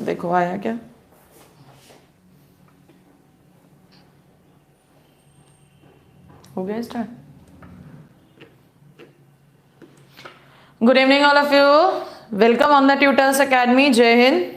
देखो आया क्या? हो गया start? Good evening all of you, welcome on the tutors academy. जय हिंद।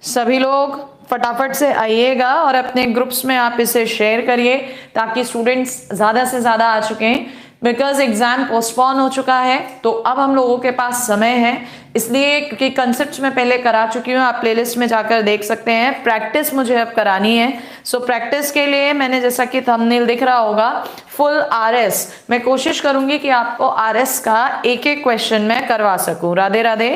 सभी लोग फटाफट से आइएगा और अपने ग्रुप्स में आप इसे शेयर करिए ताकि स्टूडेंट्स ज़्यादा से ज़्यादा आ चुके हैं। बिकॉज एग्जाम पोस्टपोन हो चुका है तो अब हम लोगों के पास समय है, इसलिए क्योंकि कंसेप्ट मैं पहले करा चुकी हूँ, आप प्लेलिस्ट में जाकर देख सकते हैं। प्रैक्टिस मुझे अब करानी है। सो प्रैक्टिस के लिए मैंने, जैसा कि थंबनेल दिख रहा होगा, फुल आरएस, मैं कोशिश करूंगी कि आपको आरएस का एक एक क्वेश्चन मैं करवा सकूं। राधे राधे।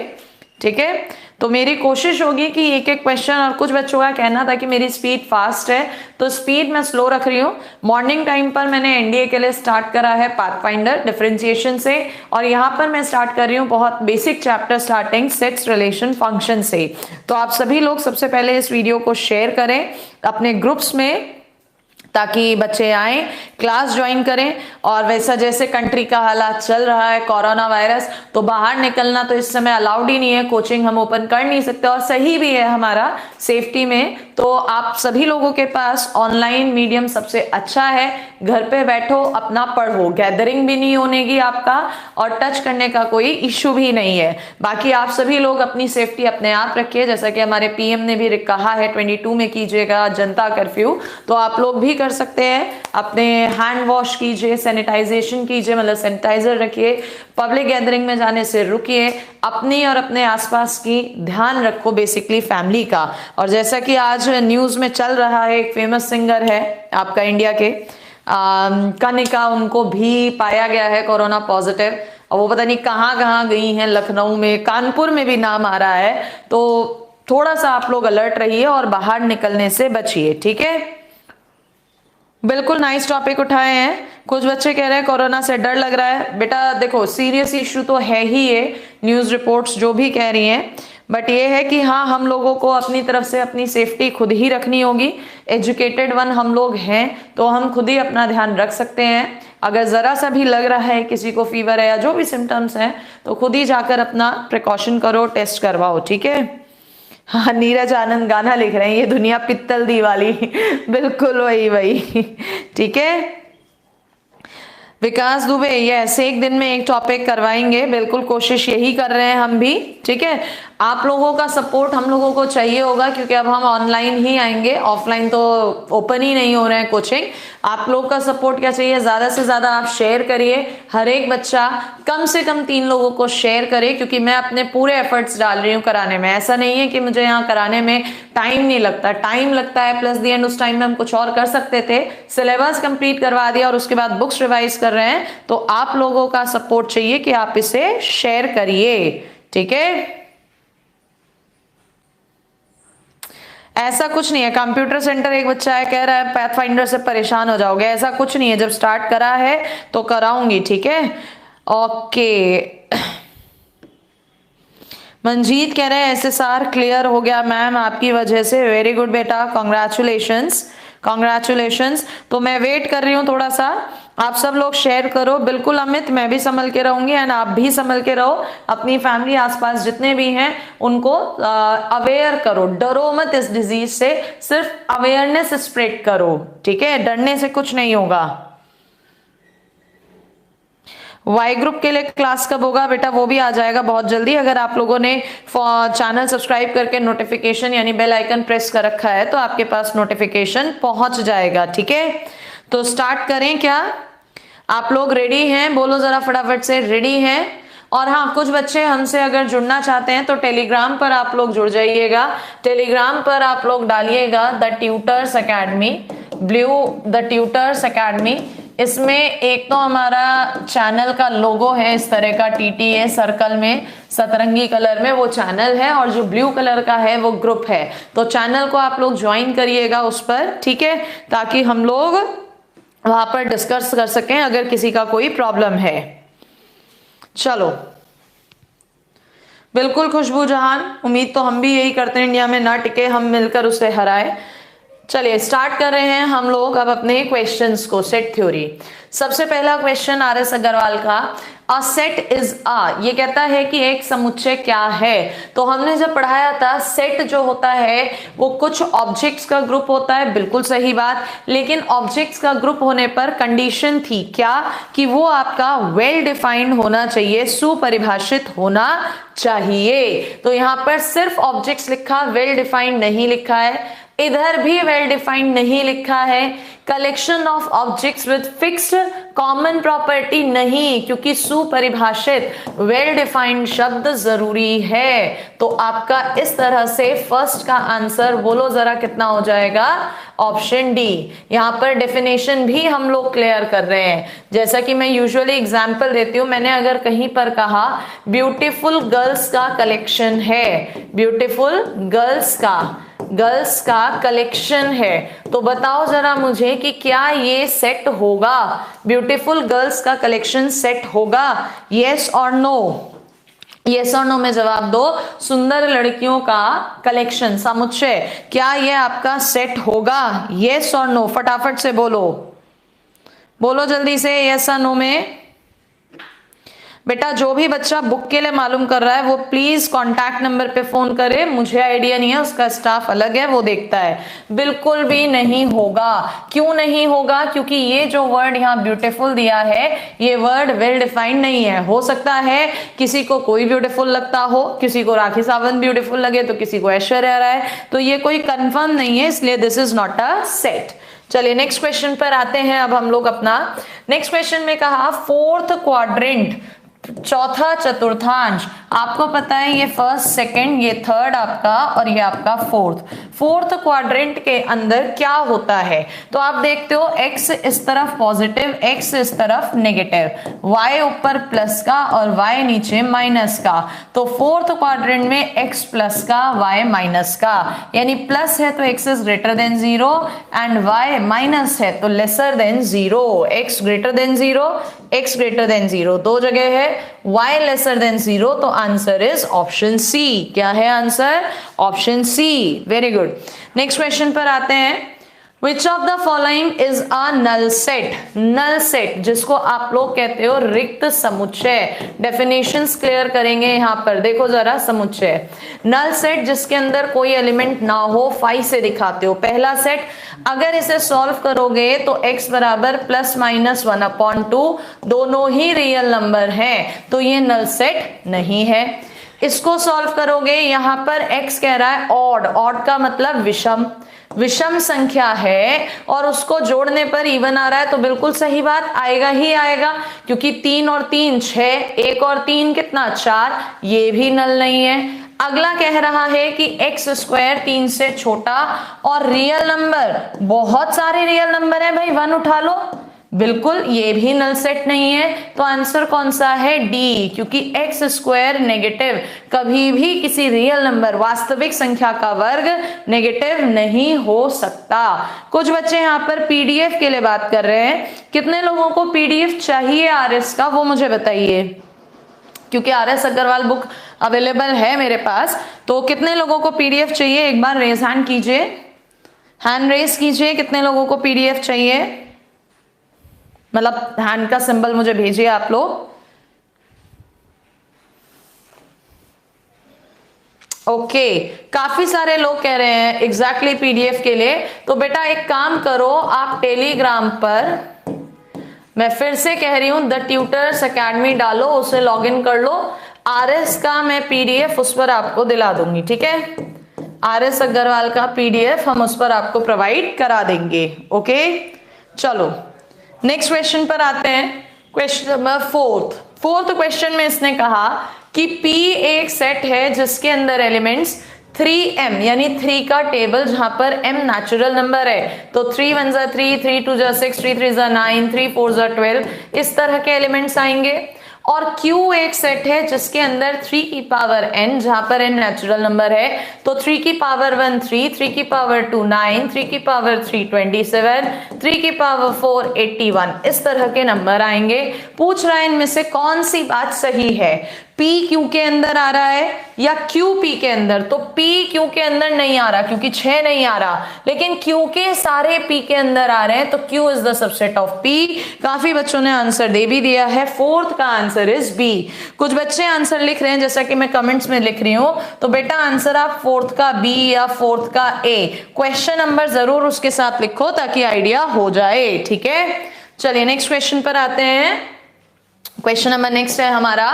ठीक है, तो मेरी कोशिश होगी कि एक एक क्वेश्चन, और कुछ बच्चों का कहना था कि मेरी स्पीड फास्ट है तो स्पीड मैं स्लो रख रही हूँ। मॉर्निंग टाइम पर मैंने एनडीए के लिए स्टार्ट करा है पाथफाइंडर डिफरेंशिएशन से, और यहाँ पर मैं स्टार्ट कर रही हूँ बहुत basic chapter starting sets relation function से। तो आप सभी लोग सबसे पहले इस वीडियो को शेयर करें अपने ग्रुप्स में ताकि बच्चे आए, क्लास ज्वाइन करें। और वैसा जैसे कंट्री का हालात चल रहा है, कोरोना वायरस, तो बाहर निकलना तो इस समय अलाउड ही नहीं है, कोचिंग हम ओपन कर नहीं सकते, और सही भी है हमारा सेफ्टी में। तो आप सभी लोगों के पास ऑनलाइन मीडियम सबसे अच्छा है। घर पे बैठो, अपना पढ़ो, गैदरिंग भी नहीं होनेगी आपका, और टच करने का कोई इश्यू भी नहीं है। बाकी आप सभी लोग अपनी सेफ्टी अपने आप रखिए, जैसा कि हमारे पीएम ने भी कहा है 22 में कीजिएगा जनता कर्फ्यू, तो आप लोग भी कर सकते हैं। अपने हैंड वॉश कीजिए, सैनिटाइजेशन कीजिए, मतलब सैनिटाइजर रखिए, पब्लिक गैदरिंग में जाने से रुकिए, अपनी और अपने आसपास की ध्यान रखो, बेसिकली फैमिली का। और जैसा कि आज न्यूज में चल रहा है, एक फेमस सिंगर है आपका इंडिया के, कनिका, उनको भी पाया गया है कोरोना पॉजिटिव, और वो पता नहीं कहाँ कहाँ गई हैं, लखनऊ में, कानपुर में भी नाम आ रहा है। तो थोड़ा सा आप लोग अलर्ट रहिए और बाहर निकलने से बचिए। ठीक है, बिल्कुल नाइस टॉपिक उठाए हैं। कुछ बच्चे कह रहे हैं कोरोना से डर लग रहा है। बेटा देखो, सीरियस इश्यू तो है ही ये, न्यूज रिपोर्ट्स जो भी कह रही हैं, बट ये है कि हाँ, हम लोगों को अपनी तरफ से अपनी सेफ्टी खुद ही रखनी होगी। एजुकेटेड वन हम लोग हैं तो हम खुद ही अपना ध्यान रख सकते हैं। अगर जरा सा भी लग रहा है किसी को फीवर है या जो भी सिम्टम्स हैं, तो खुद ही जाकर अपना प्रिकॉशन करो, टेस्ट करवाओ। ठीक है। हाँ, नीरज आनंद गाना लिख रहे हैं, ये दुनिया पित्तल दी वाली बिल्कुल वही वही। ठीक है। विकास दुबे, यस, एक दिन में एक टॉपिक करवाएंगे, बिल्कुल कोशिश यही कर रहे हैं हम भी। ठीक है, आप लोगों का सपोर्ट हम लोगों को चाहिए होगा, क्योंकि अब हम ऑनलाइन ही आएंगे, ऑफलाइन तो ओपन ही नहीं हो रहे हैं कोचिंग। आप लोग का सपोर्ट क्या चाहिए, ज्यादा से ज्यादा आप शेयर करिए। हर एक बच्चा कम से कम 3 लोगों को शेयर करे, क्योंकि मैं अपने पूरे एफर्ट्स डाल रही हूँ कराने में। ऐसा नहीं है कि मुझे यहाँ कराने में टाइम नहीं लगता, टाइम लगता है, प्लस दी एंड उस टाइम में हम कुछ और कर सकते थे। सिलेबस कंप्लीट करवा दिया और उसके बाद बुक्स रिवाइज कर रहे हैं, तो आप लोगों का सपोर्ट चाहिए कि आप इसे शेयर करिए। ठीक है, ऐसा कुछ नहीं है। कंप्यूटर सेंटर एक बच्चा है कह रहा है पैथफाइंडर से परेशान हो जाओगे, ऐसा कुछ नहीं है। जब स्टार्ट करा है तो कराऊंगी। ठीक है, ओके। मंजीत कह रहे हैं एसएसआर क्लियर हो गया मैम आपकी वजह से, वेरी गुड बेटा, कॉन्ग्रेचुलेशंस कॉन्ग्रेचुलेशंस। तो मैं वेट कर रही हूँ थोड़ा सा, आप सब लोग शेयर करो। बिल्कुल अमित, मैं भी संभल के रहूंगी, एंड आप भी संभल के रहो। अपनी फैमिली आसपास जितने भी हैं उनको अवेयर करो, डरो मत इस डिजीज से, सिर्फ अवेयरनेस स्प्रेड करो। ठीक है, डरने से कुछ नहीं होगा। वाई ग्रुप के लिए क्लास कब होगा बेटा, वो भी आ जाएगा बहुत जल्दी। अगर आप लोगों ने चैनल सब्सक्राइब करके नोटिफिकेशन यानी बेल आइकन प्रेस कर रखा है तो आपके पास नोटिफिकेशन पहुंच जाएगा। ठीक है, तो स्टार्ट करें क्या? आप लोग रेडी हैं? बोलो जरा फटाफट से, रेडी हैं? और हाँ, कुछ बच्चे हमसे अगर जुड़ना चाहते हैं तो टेलीग्राम पर आप लोग जुड़ जाइएगा। टेलीग्राम पर आप लोग डालिएगा the tutors academy, blue the tutors academy. इसमें एक तो हमारा चैनल का लोगो है इस तरह का, टीटीए सर्कल में सतरंगी कलर में वो चैनल है, और जो ब्लू कलर का है वो ग्रुप है। तो चैनल को आप लोग ज्वाइन करिएगा उस पर, ठीक है, ताकि हम लोग वहां पर डिस्कस कर सकें अगर किसी का कोई प्रॉब्लम है। चलो, बिल्कुल खुशबू जहान, उम्मीद तो हम भी यही करते हैं इंडिया में ना टिके, हम मिलकर उसे हराए। चलिए स्टार्ट कर रहे हैं हम लोग अब अपने क्वेश्चंस को। सेट थ्योरी, सबसे पहला क्वेश्चन आर एस अग्रवाल का, अ सेट इज अ, ये कहता है कि एक समुच्चय क्या है। तो हमने जब पढ़ाया था सेट जो होता है वो कुछ ऑब्जेक्ट्स का ग्रुप होता है, बिल्कुल सही बात, लेकिन ऑब्जेक्ट्स का ग्रुप होने पर कंडीशन थी क्या, कि वो आपका वेल डिफाइंड होना चाहिए, सुपरिभाषित होना चाहिए। तो यहां पर सिर्फ ऑब्जेक्ट्स लिखा, वेल डिफाइंड नहीं लिखा है, इधर भी वेल डिफाइंड नहीं लिखा है, collection of objects with fixed common property नहीं, क्योंकि सुपरिभाषित वेल डिफाइंड शब्द जरूरी है। तो आपका इस तरह से फर्स्ट का आंसर बोलो जरा कितना हो जाएगा, ऑप्शन डी। यहां पर डेफिनेशन भी हम लोग क्लियर कर रहे हैं, जैसा कि मैं यूजुअली एग्जांपल देती हूं। मैंने अगर कहीं पर कहा ब्यूटीफुल गर्ल्स का कलेक्शन है, ब्यूटीफुल गर्ल्स का कलेक्शन है, तो बताओ जरा मुझे कि क्या ये सेट होगा, ब्यूटीफुल गर्ल्स का कलेक्शन सेट होगा, यस और नो। यस और नो में जवाब दो। सुंदर लड़कियों का कलेक्शन समुच्चय, क्या ये आपका सेट होगा, यस और नो, फटाफट से बोलो, बोलो जल्दी से यस और नो में। बेटा जो भी बच्चा बुक के लिए मालूम कर रहा है वो प्लीज कॉन्टैक्ट नंबर पे फोन करे, मुझे आइडिया नहीं है, उसका स्टाफ अलग है, वो देखता है। बिल्कुल भी नहीं होगा। क्यों नहीं होगा, क्योंकि ये जो वर्ड यहाँ ब्यूटीफुल दिया है ये वर्ड वेल डिफाइंड नहीं है। हो सकता है किसी को कोई ब्यूटीफुल लगता हो, किसी को राखी सावंत ब्यूटीफुल लगे तो किसी को ऐश्वर्या राय, तो ये कोई कंफर्म नहीं है, इसलिए this is not a set. चलिए नेक्स्ट क्वेश्चन पर आते हैं अब हम लोग अपना। नेक्स्ट क्वेश्चन में कहा फोर्थ क्वाड्रेंट, चौथा चतुर्थांश, आपको पता है ये फर्स्ट सेकंड, ये थर्ड आपका और ये आपका फोर्थ क्वाड्रेंट के अंदर क्या होता है। तो आप देखते हो x इस तरफ पॉजिटिव, x इस तरफ नेगेटिव, y ऊपर प्लस का और y नीचे माइनस का। तो फोर्थ क्वाड्रेंट में x प्लस का y माइनस का, यानी प्लस है तो x is greater than 0 and y minus है तो lesser than 0। x greater than 0, x greater than 0 दो जगह है, y लेसर देन 0, तो आंसर इज ऑप्शन सी। क्या है answer, option C. Very good. Next question पर आते हैं। Which of the following is a null set? null set जिसको आप लोग कहते हो रिक्त समुच्चय। डेफिनेशंस क्लियर करेंगे यहाँ पर, देखो जरा समुच्चय। नल सेट जिसके अंदर कोई एलिमेंट ना हो, 5 से दिखाते हो। पहला सेट, अगर इसे सॉल्व करोगे तो x बराबर प्लस माइनस 1/2 दोनों ही रियल नंबर हैं, तो ये नल सेट नहीं है। इसको सॉल्व करोगे, यहां पर x कह रहा है ऑड का मतलब विषम संख्या है और उसको जोड़ने पर इवन आ रहा है, तो बिल्कुल सही बात, आएगा ही आएगा, क्योंकि 3 और 3 6, 1 और 3 कितना 4, ये भी नल नहीं है। अगला कह रहा है कि x स्क्वायर 3 से छोटा और रियल नंबर, बहुत सारे रियल नंबर है भाई, 1 उठा लो, बिल्कुल ये भी नल सेट नहीं है। तो आंसर कौन सा है, डी, क्योंकि x स्क्वायर नेगेटिव, कभी भी किसी रियल नंबर वास्तविक संख्या का वर्ग नेगेटिव नहीं हो सकता। कुछ बच्चे यहाँ पर पीडीएफ के लिए बात कर रहे हैं, कितने लोगों को पीडीएफ चाहिए आरएस का, वो मुझे बताइए, क्योंकि आरएस अग्रवाल बुक अवेलेबल है मेरे पास। तो कितने लोगों को पीडीएफ चाहिए, एक बार रेज हैंड कीजिए, हैंड रेज कीजिए, कितने लोगों को पीडीएफ चाहिए, मतलब हैंड का सिंबल मुझे भेजिए आप लोग। ओके, काफी सारे लोग कह रहे हैं एग्जैक्टली पीडीएफ के लिए। तो बेटा एक काम करो, आप टेलीग्राम पर, मैं फिर से कह रही हूं, द ट्यूटर्स एकेडमी डालो, उसे लॉगिन कर लो, आरएस का मैं पीडीएफ उस पर आपको दिला दूंगी, ठीक है। आरएस अग्रवाल का पीडीएफ हम उस पर आपको प्रोवाइड करा देंगे। ओके चलो नेक्स्ट क्वेश्चन पर आते हैं। क्वेश्चन नंबर फोर्थ क्वेश्चन में इसने कहा कि P एक सेट है जिसके अंदर एलिमेंट्स 3m यानी 3 का टेबल, जहां पर m नेचुरल नंबर है, तो 3 1 जा 3, 3 2 जा 6, 3 3 जा 9, 3 4 जा 12, इस तरह के एलिमेंट्स आएंगे। और Q एक सेट है जिसके अंदर 3 की पावर n, जहां पर n नेचुरल नंबर है, तो 3 की पावर 1 3, 3 की पावर 2 9, 3 की पावर 3 27, 3 की पावर 4 81, इस तरह के नंबर आएंगे। पूछ रहा है इनमें से कौन सी बात सही है। P P Q के अंदर आ रहा है या Q P के अंदर? तो P Q के अंदर नहीं आ रहा क्योंकि 6 नहीं आ रहा, लेकिन Q के सारे P के अंदर आ रहे हैं, तो Q is the subset of P। काफी बच्चों ने आंसर दे भी दिया है, फोर्थ का आंसर इज B। कुछ बच्चे आंसर लिख रहे हैं जैसा कि मैं कमेंट्स में लिख रही हूं, तो बेटा आंसर आप फोर्थ का B या फोर्थ का A, क्वेश्चन नंबर जरूर उसके साथ लिखो ताकि आइडिया हो जाए, ठीक है। चलिए नेक्स्ट क्वेश्चन पर आते हैं। क्वेश्चन नंबर नेक्स्ट है हमारा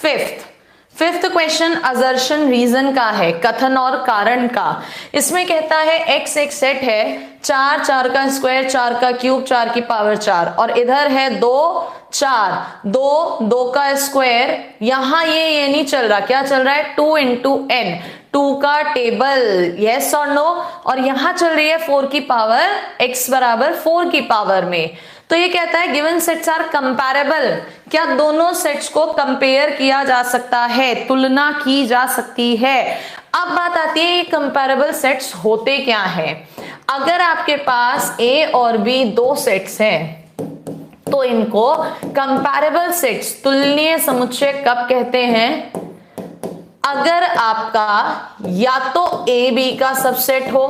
फिफ्थ क्वेश्चन असर्शन रीजन का है, कथन और कारण का। इसमें कहता है x एक सेट है, 4 4 का स्क्वायर 4 का क्यूब 4 की पावर 4, और इधर है 2 4 2 2 का स्क्वायर। यहां ये नहीं चल रहा, क्या चल रहा है? 2 इंटू n, 2 का टेबल, यस और नो। और यहां चल रही है 4 की पावर, x बराबर 4 की पावर में। तो ये कहता है गिवन सेट्स आर कंपैरेबल, क्या दोनों सेट्स को कंपेयर किया जा सकता है, तुलना की जा सकती है। अब बात आती है ये कंपैरेबल सेट्स होते क्या हैं। अगर आपके पास A और B दो सेट्स हैं तो इनको कंपैरेबल सेट्स, तुलनीय समुच्चय कब कहते हैं? अगर आपका या तो A B का सबसेट हो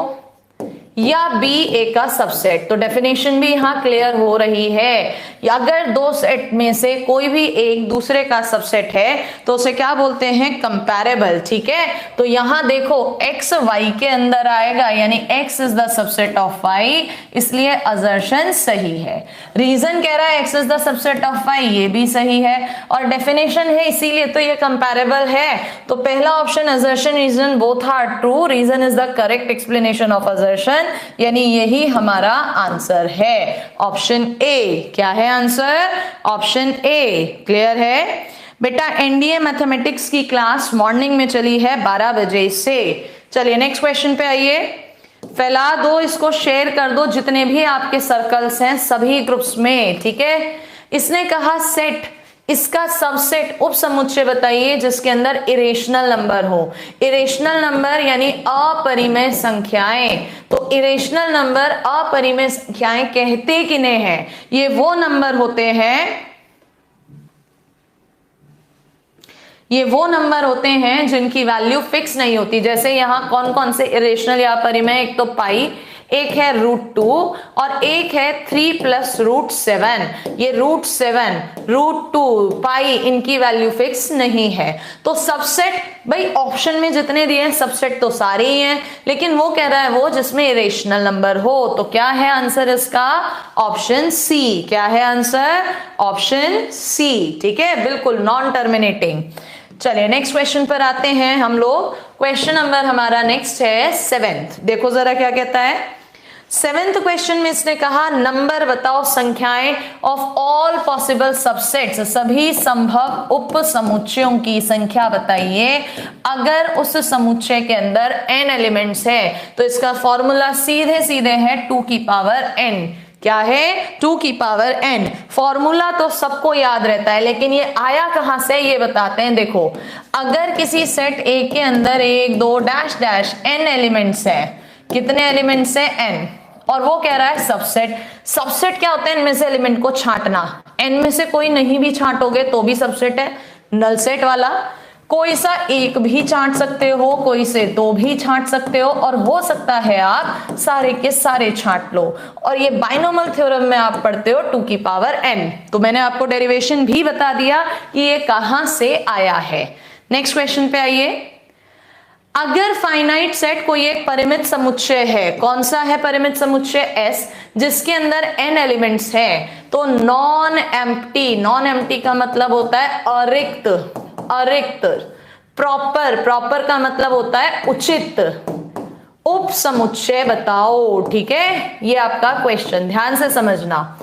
या B A का सबसेट। तो डेफिनेशन भी यहां क्लियर हो रही है, अगर दो सेट में से कोई भी एक दूसरे का सबसेट है तो उसे क्या बोलते हैं? कंपैरेबल, ठीक है। तो यहां देखो x y के अंदर आएगा, यानी x is the subset of y, इसलिए असर्शन सही है। रीजन कह रहा है x is the subset of y, ये भी सही है, और डेफिनेशन है इसीलिए तो ये कंपैरेबल है। तो पहला option assertion reason both are true, reason is the correct explanation of assertion, यानी यही हमारा आंसर है, ऑप्शन ए। क्या है आंसर? Option A. क्लियर है बेटा? एनडीए मैथमेटिक्स की क्लास मॉर्निंग में चली है 12 बजे से। चलिए नेक्स्ट क्वेश्चन पे आइए। फैला दो, इसको शेयर कर दो जितने भी आपके सर्कल्स हैं सभी ग्रुप्स में, ठीक है। इसने कहा सेट, इसका सबसेट उप समुच्चय बताइए जिसके अंदर इरेशनल नंबर हो। इरेशनल नंबर यानी अपरिमेय संख्याएं। तो इरेशनल नंबर, अपरिमेय संख्याएं कहते किन्हें हैं? ये वो नंबर होते हैं, ये वो नंबर होते हैं जिनकी वैल्यू फिक्स नहीं होती। जैसे यहां कौन कौन से इरेशनल या अपरिमेय? एक तो पाई, एक है √2 और एक है 3 + √7। ये √7, √2, पाई, इनकी वैल्यू फिक्स नहीं है। तो सबसेट भाई ऑप्शन में जितने दिए हैं सबसेट तो सारे ही हैं, लेकिन वो कह रहा है वो जिसमें इरेशनल नंबर हो। तो क्या है आंसर इसका? Option C. क्या है आंसर? ऑप्शन सी, ठीक है, बिल्कुल नॉन टर्मिनेटिंग। चलिए नेक्स्ट क्वेश्चन पर आते हैं हम लोग। क्वेश्चन नंबर हमारा नेक्स्ट है 7th। देखो जरा क्या कहता है 7th क्वेश्चन में। इसने कहा नंबर बताओ संख्याएं ऑफ ऑल पॉसिबल सबसेट्स, सभी संभव उप समुच्चयों की संख्या बताइए अगर उस समुच्चय के अंदर n एलिमेंट्स है। तो इसका फॉर्मूला सीधे सीधे है 2 की पावर n। क्या है? 2 की पावर n। फॉर्मूला तो सबको याद रहता है, लेकिन ये आया कहां से ये बताते हैं। देखो अगर किसी सेट A के अंदर 1 2 डैश डैश n एलिमेंट्स है, कितने एलिमेंट्स है? n, और वो कह रहा है सबसेट। सबसेट क्या होता है? इनमें से एलिमेंट को छांटना। n में से कोई नहीं भी छांटोगे तो भी सबसेट है, नल सेट वाला। कोई सा एक भी छांट सकते हो, कोई से 2 भी छांट सकते हो, और हो सकता है आप सारे के सारे छांट लो। और ये बाइनोमियल थ्योरम में आप पढ़ते हो 2 की पावर n। तो मैंने आपको डेरिवेशन भी बता दिया कि ये कहां से आया है। नेक्स्ट क्वेश्चन पे आइए। अगर फाइनाइट सेट कोई एक परिमित समुच्चय है, कौन सा है परिमित समुच्चय? S, जिसके अंदर n एलिमेंट्स हैं, तो नॉन एम्प्टी। नॉन एम्प्टी का मतलब होता है अरिक्त, अरिक्त। प्रॉपर, प्रॉपर का मतलब होता है उचित। उप समुच्चय बताओ, ठीक है। ये आपका क्वेश्चन, ध्यान से समझना।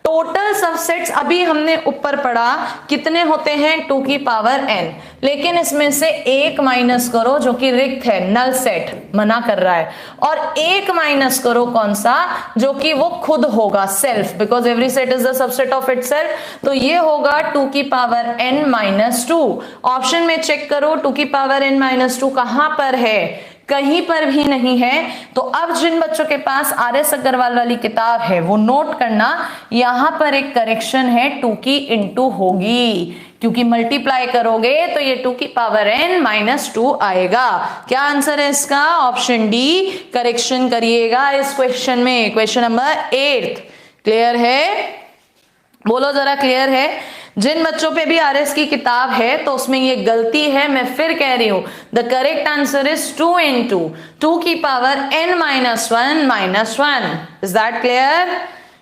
टोटल सबसेट्स अभी हमने ऊपर पढ़ा कितने होते हैं? 2 की पावर n, लेकिन इसमें से एक माइनस करो जो कि रिक्त है, नल सेट, मना कर रहा है, और एक माइनस करो कौन सा? जो कि वो खुद होगा, self, because every set is the subset of itself. तो ये होगा 2 की पावर n - 2। ऑप्शन में चेक करो 2 की पावर n - 2 कहां पर है? कहीं पर भी नहीं है। तो अब जिन बच्चों के पास RS अग्रवाल वाली किताब है वो नोट करना, यहां पर एक करेक्शन है 2 की इंटू होगी, क्योंकि मल्टीप्लाई करोगे तो ये 2 की पावर n-2 आएगा। क्या आंसर है इसका? ऑप्शन डी करेक्शन करिएगा इस क्वेश्चन में, क्वेश्चन नंबर 8। क्लियर है? बोलो जरा, क्लियर है? जिन बच्चों पे भी RS की किताब है तो उसमें ये गलती है, मैं फिर कह रही हूं, the correct answer is 2 into 2 की power n-1 is that clear?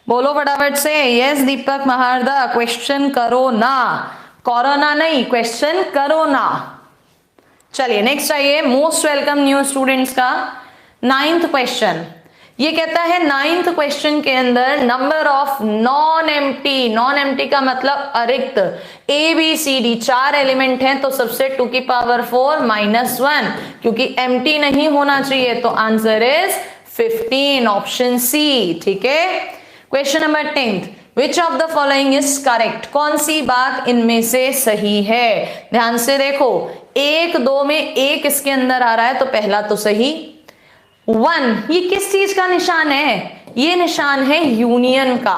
बोलो फटाफट से। यस दीपक महारदा, क्वेश्चन करो ना, कोरोना नहीं, क्वेश्चन करो ना। चलिए नेक्स्ट आइए, मोस्ट वेलकम न्यू स्टूडेंट्स का 9th क्वेश्चन। ये कहता है 9th क्वेश्चन के अंदर number of non empty, non empty का मतलब अरिक्त, ABCD 4 एलिमेंट हैं, तो सबसे 2 की पावर 4-1, क्योंकि एम्प्टी नहीं होना चाहिए, तो आंसर इज 15, ऑप्शन सी। ठीक है। Question number 10th, which of the following is correct? कौन सी बात इनमें से सही है? ध्यान से देखो, 1, 2 में 1 इसके अंदर आ रहा है, तो पहला तो सही। 1 ये किस चीज का निशान है? ये निशान है यूनियन का।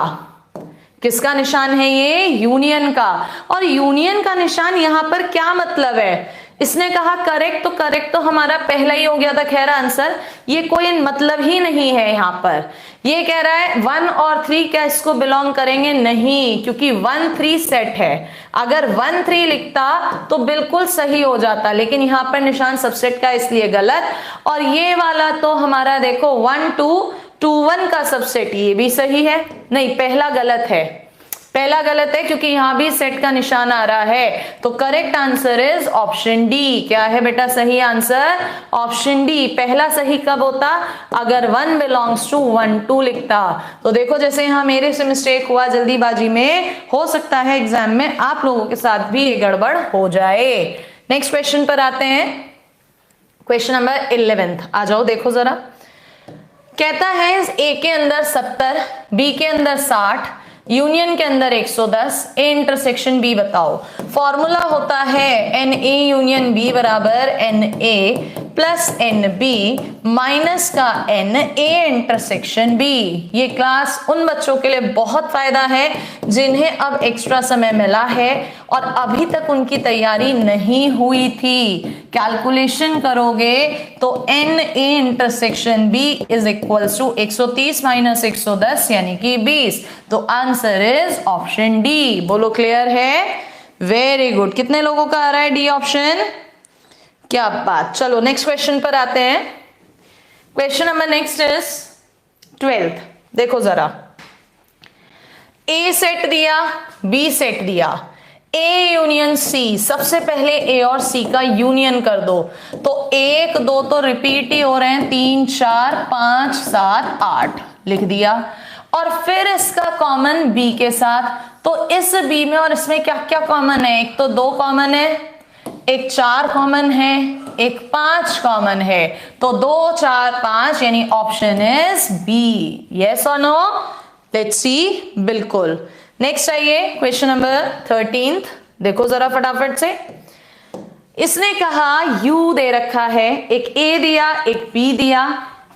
किसका निशान है ये? यूनियन का। और यूनियन का निशान यहां पर क्या मतलब है? इसने कहा करेक्ट, तो करेक्ट तो हमारा पहला ही हो गया था खैर आंसर, ये कोई मतलब ही नहीं है यहां पर। ये कह रहा है 1 और 3 क्या इसको बिलोंग करेंगे? नहीं, क्योंकि 1 3 सेट है। अगर 1 3 लिखता तो बिल्कुल सही हो जाता, लेकिन यहां पर निशान सबसेट का इसलिए गलत। और ये वाला तो हमारा देखो 1 2 2 1 का सबसेट, ये भी सही है। नहीं, पहला गलत है, पहला गलत है, क्योंकि यहां भी सेट का निशान आ रहा है। तो correct answer is option D. क्या है बेटा सही आंसर? Option D. पहला सही कब होता? अगर 1 बिलोंग्स टू 1 2 लिखता। तो देखो जैसे यहां मेरे से मिस्टेक हुआ जल्दीबाजी में, हो सकता है एग्जाम में आप लोगों के साथ भी ये गड़बड़ हो जाए। नेक्स्ट क्वेश्चन पर आते हैं, क्वेश्चन नंबर 11th। आ जाओ, देखो जरा। कहता है ए के अंदर 70, बी के अंदर 60, यूनियन के अंदर 110, ए इंटरसेक्शन बी बताओ। फॉर्मूला होता है NA यूनियन बी बराबर NA प्लस NB माइनस का NA इंटरसेक्शन बी। ये क्लास उन बच्चों के लिए बहुत फायदा है जिन्हें अब एक्स्ट्रा समय मिला है और अभी तक उनकी तैयारी नहीं हुई थी। कैलकुलेशन करोगे तो NA intersection B is equals to 130 minus 110 यानी कि 20। तो आंसर इज ऑप्शन डी। बोलो क्लियर है? Very good. कितने लोगों का आ रहा है डी ऑप्शन? क्या बात। चलो नेक्स्ट क्वेश्चन पर आते हैं। Question number next is 12th। देखो जरा, ए सेट दिया, बी सेट दिया, ए यूनियन सी। सबसे पहले ए और सी का यूनियन कर दो, तो 1 2 तो रिपीट ही हो रहे हैं, 3 4 5 7 8 लिख दिया। और फिर इसका कॉमन बी के साथ, तो इस बी में और इसमें क्या क्या कॉमन है? एक तो 2 कॉमन है, एक 4 कॉमन है, एक 5 कॉमन है। तो 2 4 5 यानी ऑप्शन इज बी। यस और नो? Let's see. बिल्कुल। नेक्स्ट आइए, क्वेश्चन नंबर 13th। देखो जरा फटाफट से। इसने कहा यू दे रखा है, एक ए दिया, एक बी दिया,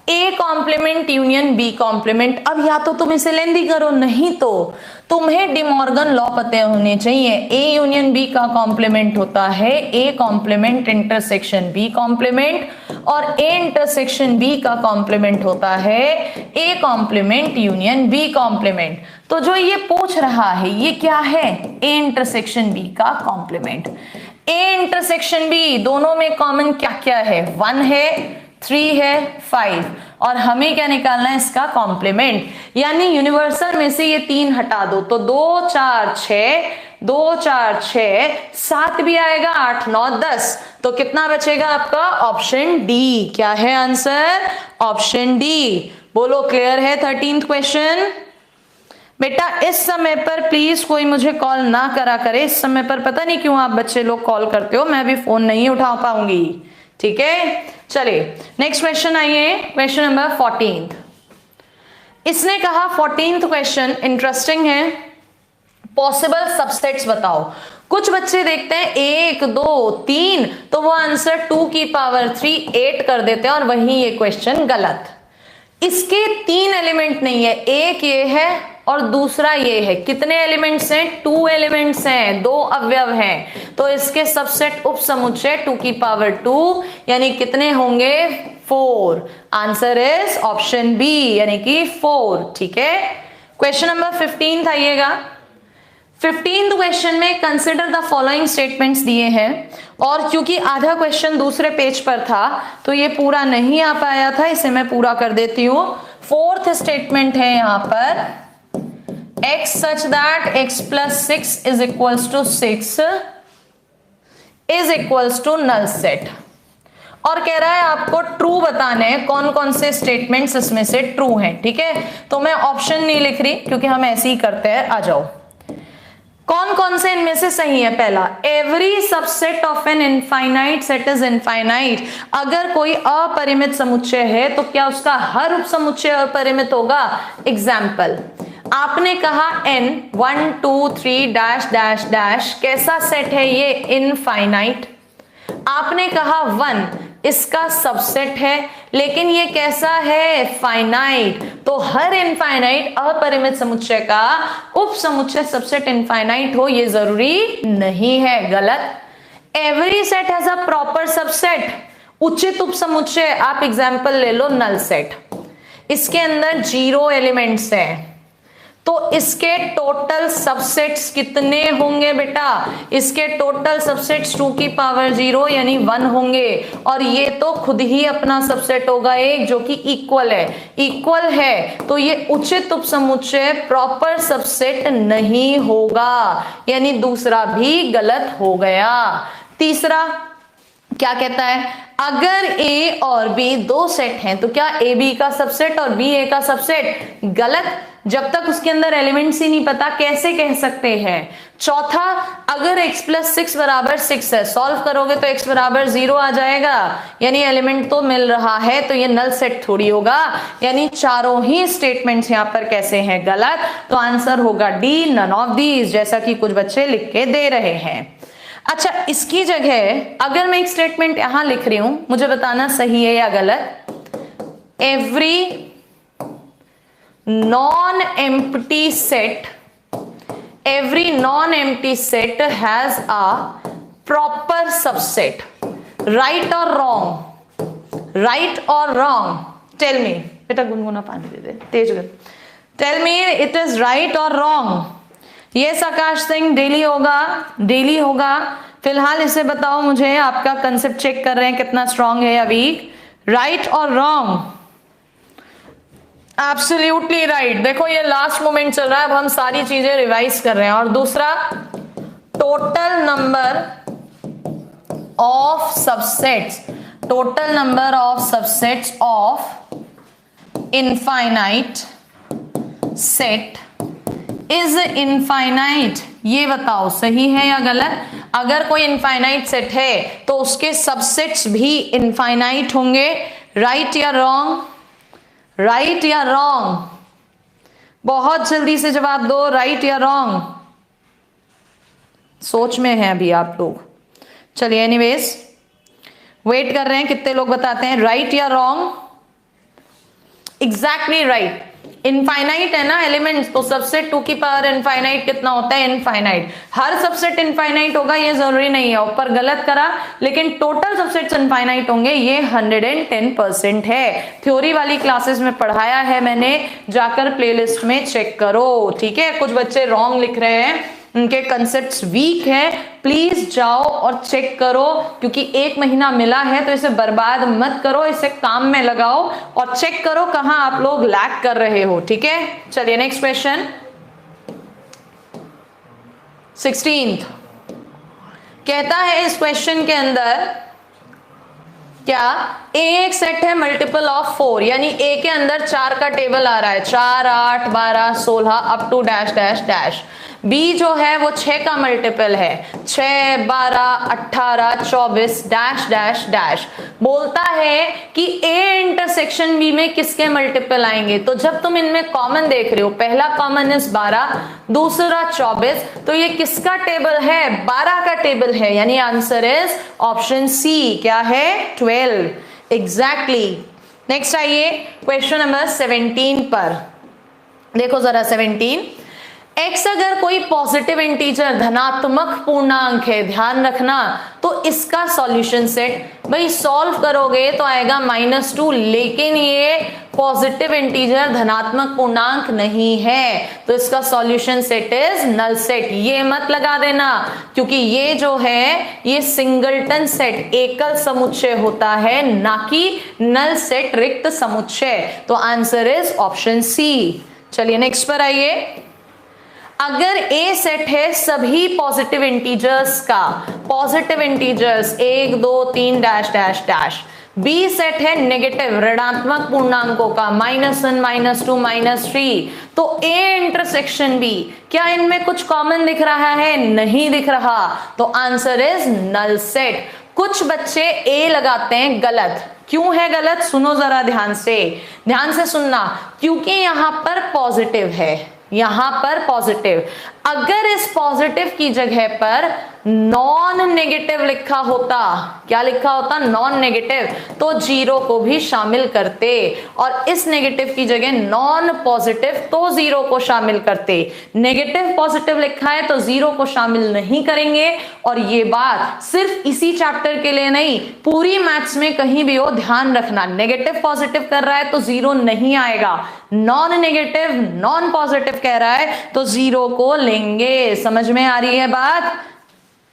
A complement union B complement. अब या तो तुम इसे लेंदी करो, नहीं तो तुम्हें डिमॉर्गन लॉ पते होने चाहिए। ए यूनियन बी का कॉम्प्लीमेंट होता है A complement intersection B complement, और ए इंटरसेक्शन बी का कॉम्प्लीमेंट होता है A complement union B complement. तो जो ये पूछ रहा है ये क्या है? ए इंटरसेक्शन बी का कॉम्प्लीमेंट। ए इंटरसेक्शन बी दोनों में कॉमन क्या क्या है? 1 है, 3 है, 5, और हमें क्या निकालना है? इसका कॉम्प्लीमेंट। यानी यूनिवर्सल में से ये 3 हटा दो, तो 2 4 6, 2 4 6, 7 भी आएगा, 8 9 10। तो कितना बचेगा आपका? Option D. क्या है आंसर? Option D. बोलो क्लियर है 13th क्वेश्चन? बेटा इस समय पर प्लीज कोई मुझे कॉल ना करा करे। इस समय पर पता नहीं क्यों आप बच्चे लोग कॉल करते हो, मैं भी फोन नहीं उठा पाऊंगी। ठीक है, चलिए नेक्स्ट क्वेश्चन आइए, क्वेश्चन नंबर 14th। इसने कहा 14th क्वेश्चन इंटरेस्टिंग है। पॉसिबल सबसेट्स बताओ। कुछ बच्चे देखते हैं 1 2 3 तो वो आंसर 2 की पावर 3 8 कर देते हैं और वही ये क्वेश्चन गलत। इसके 3 एलिमेंट नहीं है, एक ये है और दूसरा ये है। कितने एलिमेंट्स हैं? 2 एलिमेंट्स हैं, 2 अवयव हैं, तो इसके सबसेट उप समुच्चय 2 की पावर 2 यानी कितने होंगे? 4। आंसर इज ऑप्शन बी यानी कि 4। ठीक है, क्वेश्चन नंबर 15 आइएगा। 15th क्वेश्चन में कंसिडर द फॉलोइंग स्टेटमेंट्स दिए हैं और क्योंकि आधा क्वेश्चन दूसरे पेज पर था तो ये पूरा नहीं आ पाया था, इसे मैं पूरा कर देती हूं। 4th स्टेटमेंट है यहां पर x such that x plus 6 is equals to 6 is equals to null set और कह रहा है आपको ट्रू बताने हैं कौन कौन से स्टेटमेंट्स इसमें से ट्रू हैं। ठीक है, तो मैं ऑप्शन नहीं लिख रही क्योंकि हम ऐसे ही करते हैं। आ जाओ, कौन कौन से इनमें से सही है? पहला, every subset of an infinite set is infinite. अगर कोई अपरिमित समुच्चय है तो क्या उसका हर उप समुच्चय अपरिमित होगा? एग्जाम्पल, आपने कहा n 1 2 3 डैश डैश डैश, कैसा सेट है ये? इनफाइनाइट। आपने कहा 1 इसका सबसेट है, लेकिन ये कैसा है? फाइनाइट। तो हर इनफाइनाइट अपरिमित समुच्चय का उप समुच्चय सबसेट इनफाइनाइट हो ये जरूरी नहीं है, गलत। Every set has a proper subset, उचित उप समुच्चय। आप एग्जांपल ले लो नल सेट, इसके अंदर 0 एलिमेंट्स हैं तो इसके टोटल सबसेट्स कितने होंगे बेटा? इसके टोटल सबसेट्स 2 की पावर 0 यानी 1 होंगे और ये तो खुद ही अपना सबसेट होगा एक जो कि इक्वल है। इक्वल है तो ये उचित उपसमुच्चय प्रॉपर सबसेट नहीं होगा, यानी दूसरा भी गलत हो गया। तीसरा क्या कहता है? अगर ए और बी 2 सेट हैं तो क्या ए बी का सबसेट और बी ए का सबसेट? गलत, जब तक उसके अंदर एलिमेंट्स ही नहीं पता कैसे कह सकते हैं। चौथा, अगर x प्लस 6 बराबर 6 है, सॉल्व करोगे तो x बराबर 0 आ जाएगा, यानी एलिमेंट तो मिल रहा है तो ये नल सेट थोड़ी होगा, यानी चारों ही स्टेटमेंट्स यहां पर कैसे हैं? गलत। तो आंसर होगा डी, नन ऑफ दीज, जैसा कि कुछ बच्चे लिख के दे रहे हैं। अच्छा, इसकी जगह अगर मैं एक स्टेटमेंट यहां लिख रही हूं, मुझे बताना सही है या गलत। Every non-empty set has a proper subset. Right or wrong? Right or wrong? Tell me. बेटा गुनगुना पानी दे दे, तेज कर। Tell me it is right or wrong? ये आकाश सिंह डेली होगा। फिलहाल इसे बताओ मुझे, आपका कंसेप्ट चेक कर रहे हैं कितना स्ट्रांग है या वीक। राइट और रॉन्ग? Absolutely right. देखो ये लास्ट मोमेंट चल रहा है, अब हम सारी चीजें रिवाइज कर रहे हैं। और दूसरा, total number of subsets of infinite set is infinite. ये बताओ सही है या गलत? अगर कोई इनफाइनाइट सेट है तो उसके सबसेट्स भी इनफाइनाइट होंगे। राइट या रॉन्ग? राइट या रॉन्ग? बहुत जल्दी से जवाब दो, राइट या रॉन्ग? सोच में है अभी आप लोग। चलिए एनीवेज, वेट कर रहे हैं कितने लोग बताते हैं राइट या रॉन्ग। Exactly right. इनफाइनाइट है ना एलिमेंट्स, तो सबसेट 2 की पावर इनफाइनाइट कितना होता है? इनफाइनाइट। हर सबसेट इनफाइनाइट होगा ये जरूरी नहीं है, ऊपर गलत करा, लेकिन टोटल सबसेट्स इनफाइनाइट होंगे ये 110% है। थ्योरी वाली क्लासेस में पढ़ाया है मैंने, जाकर प्लेलिस्ट में चेक करो। ठीक है, कुछ बच्चे रॉन्ग लिख रहे हैं, उनके कंसेप्ट्स वीक है, प्लीज जाओ और चेक करो, क्योंकि 1 महीना मिला है तो इसे बर्बाद मत करो, इसे काम में लगाओ और चेक करो कहां आप लोग लैग कर रहे हो। ठीक है, चलिए नेक्स्ट क्वेश्चन 16th कहता है इस क्वेश्चन के अंदर क्या ए एक सेट है मल्टीपल ऑफ 4, यानी ए के अंदर 4 का टेबल आ रहा है, 4 8 12 16 up to dash dash dash. B जो है वो 6 का मल्टीपल है, 6, 12, 18, 24 डैश डैश डैश। बोलता है कि ए इंटरसेक्शन बी में किसके मल्टीपल आएंगे। तो जब तुम इनमें कॉमन देख रहे हो, पहला कॉमन इज 12, दूसरा 24, तो ये किसका टेबल है, 12 का टेबल है, यानी आंसर इज ऑप्शन सी, क्या है 12 एग्जैक्टली। नेक्स्ट आइए क्वेश्चन नंबर 17 पर। देखो जरा 17, x अगर कोई पॉजिटिव इंटीजर धनात्मक पूर्णांक है, ध्यान रखना, तो इसका सॉल्यूशन सेट भाई सॉल्व करोगे तो आएगा -2, लेकिन ये पॉजिटिव इंटीजर धनात्मक पूर्णांक नहीं है, तो इसका solution set is null set. ये मत लगा देना, क्योंकि ये जो है ये सिंगलटन सेट, एकल समुच्चय होता है, ना कि नल सेट रिक्त समुच्चय। तो आंसर इज ऑप्शन सी। चलिए नेक्स्ट पर आइए। अगर ए सेट है सभी पॉजिटिव इंटीजर्स का, positive integers 1, 2, 3 dash dash dash, B set है नेगेटिव ऋणात्मक पूर्णांकों का, -1, -2, -3, तो ए इंटरसेक्शन बी, क्या इनमें कुछ कॉमन दिख रहा है, नहीं दिख रहा, तो आंसर इज नल सेट। कुछ बच्चे ए लगाते हैं, गलत। क्यों है गलत, सुनो जरा ध्यान से सुनना, क्योंकि यहां पर पॉजिटिव है, यहां पर पॉजिटिव, अगर इस पॉजिटिव की जगह पर नॉन नेगेटिव लिखा होता, क्या लिखा होता, नॉन नेगेटिव, तो 0 को भी शामिल करते, और इस नेगेटिव की जगह नॉन पॉजिटिव तो 0 को शामिल करते। नेगेटिव पॉजिटिव लिखा है तो 0 को शामिल नहीं करेंगे। और ये बात सिर्फ इसी चैप्टर के लिए नहीं, पूरी मैथ्स में कहीं भी हो ध्यान रखना, नेगेटिव पॉजिटिव कर रहा है तो 0 नहीं आएगा, नॉन नेगेटिव नॉन पॉजिटिव कह रहा है तो 0 को लेंगे। समझ में आ रही है बात?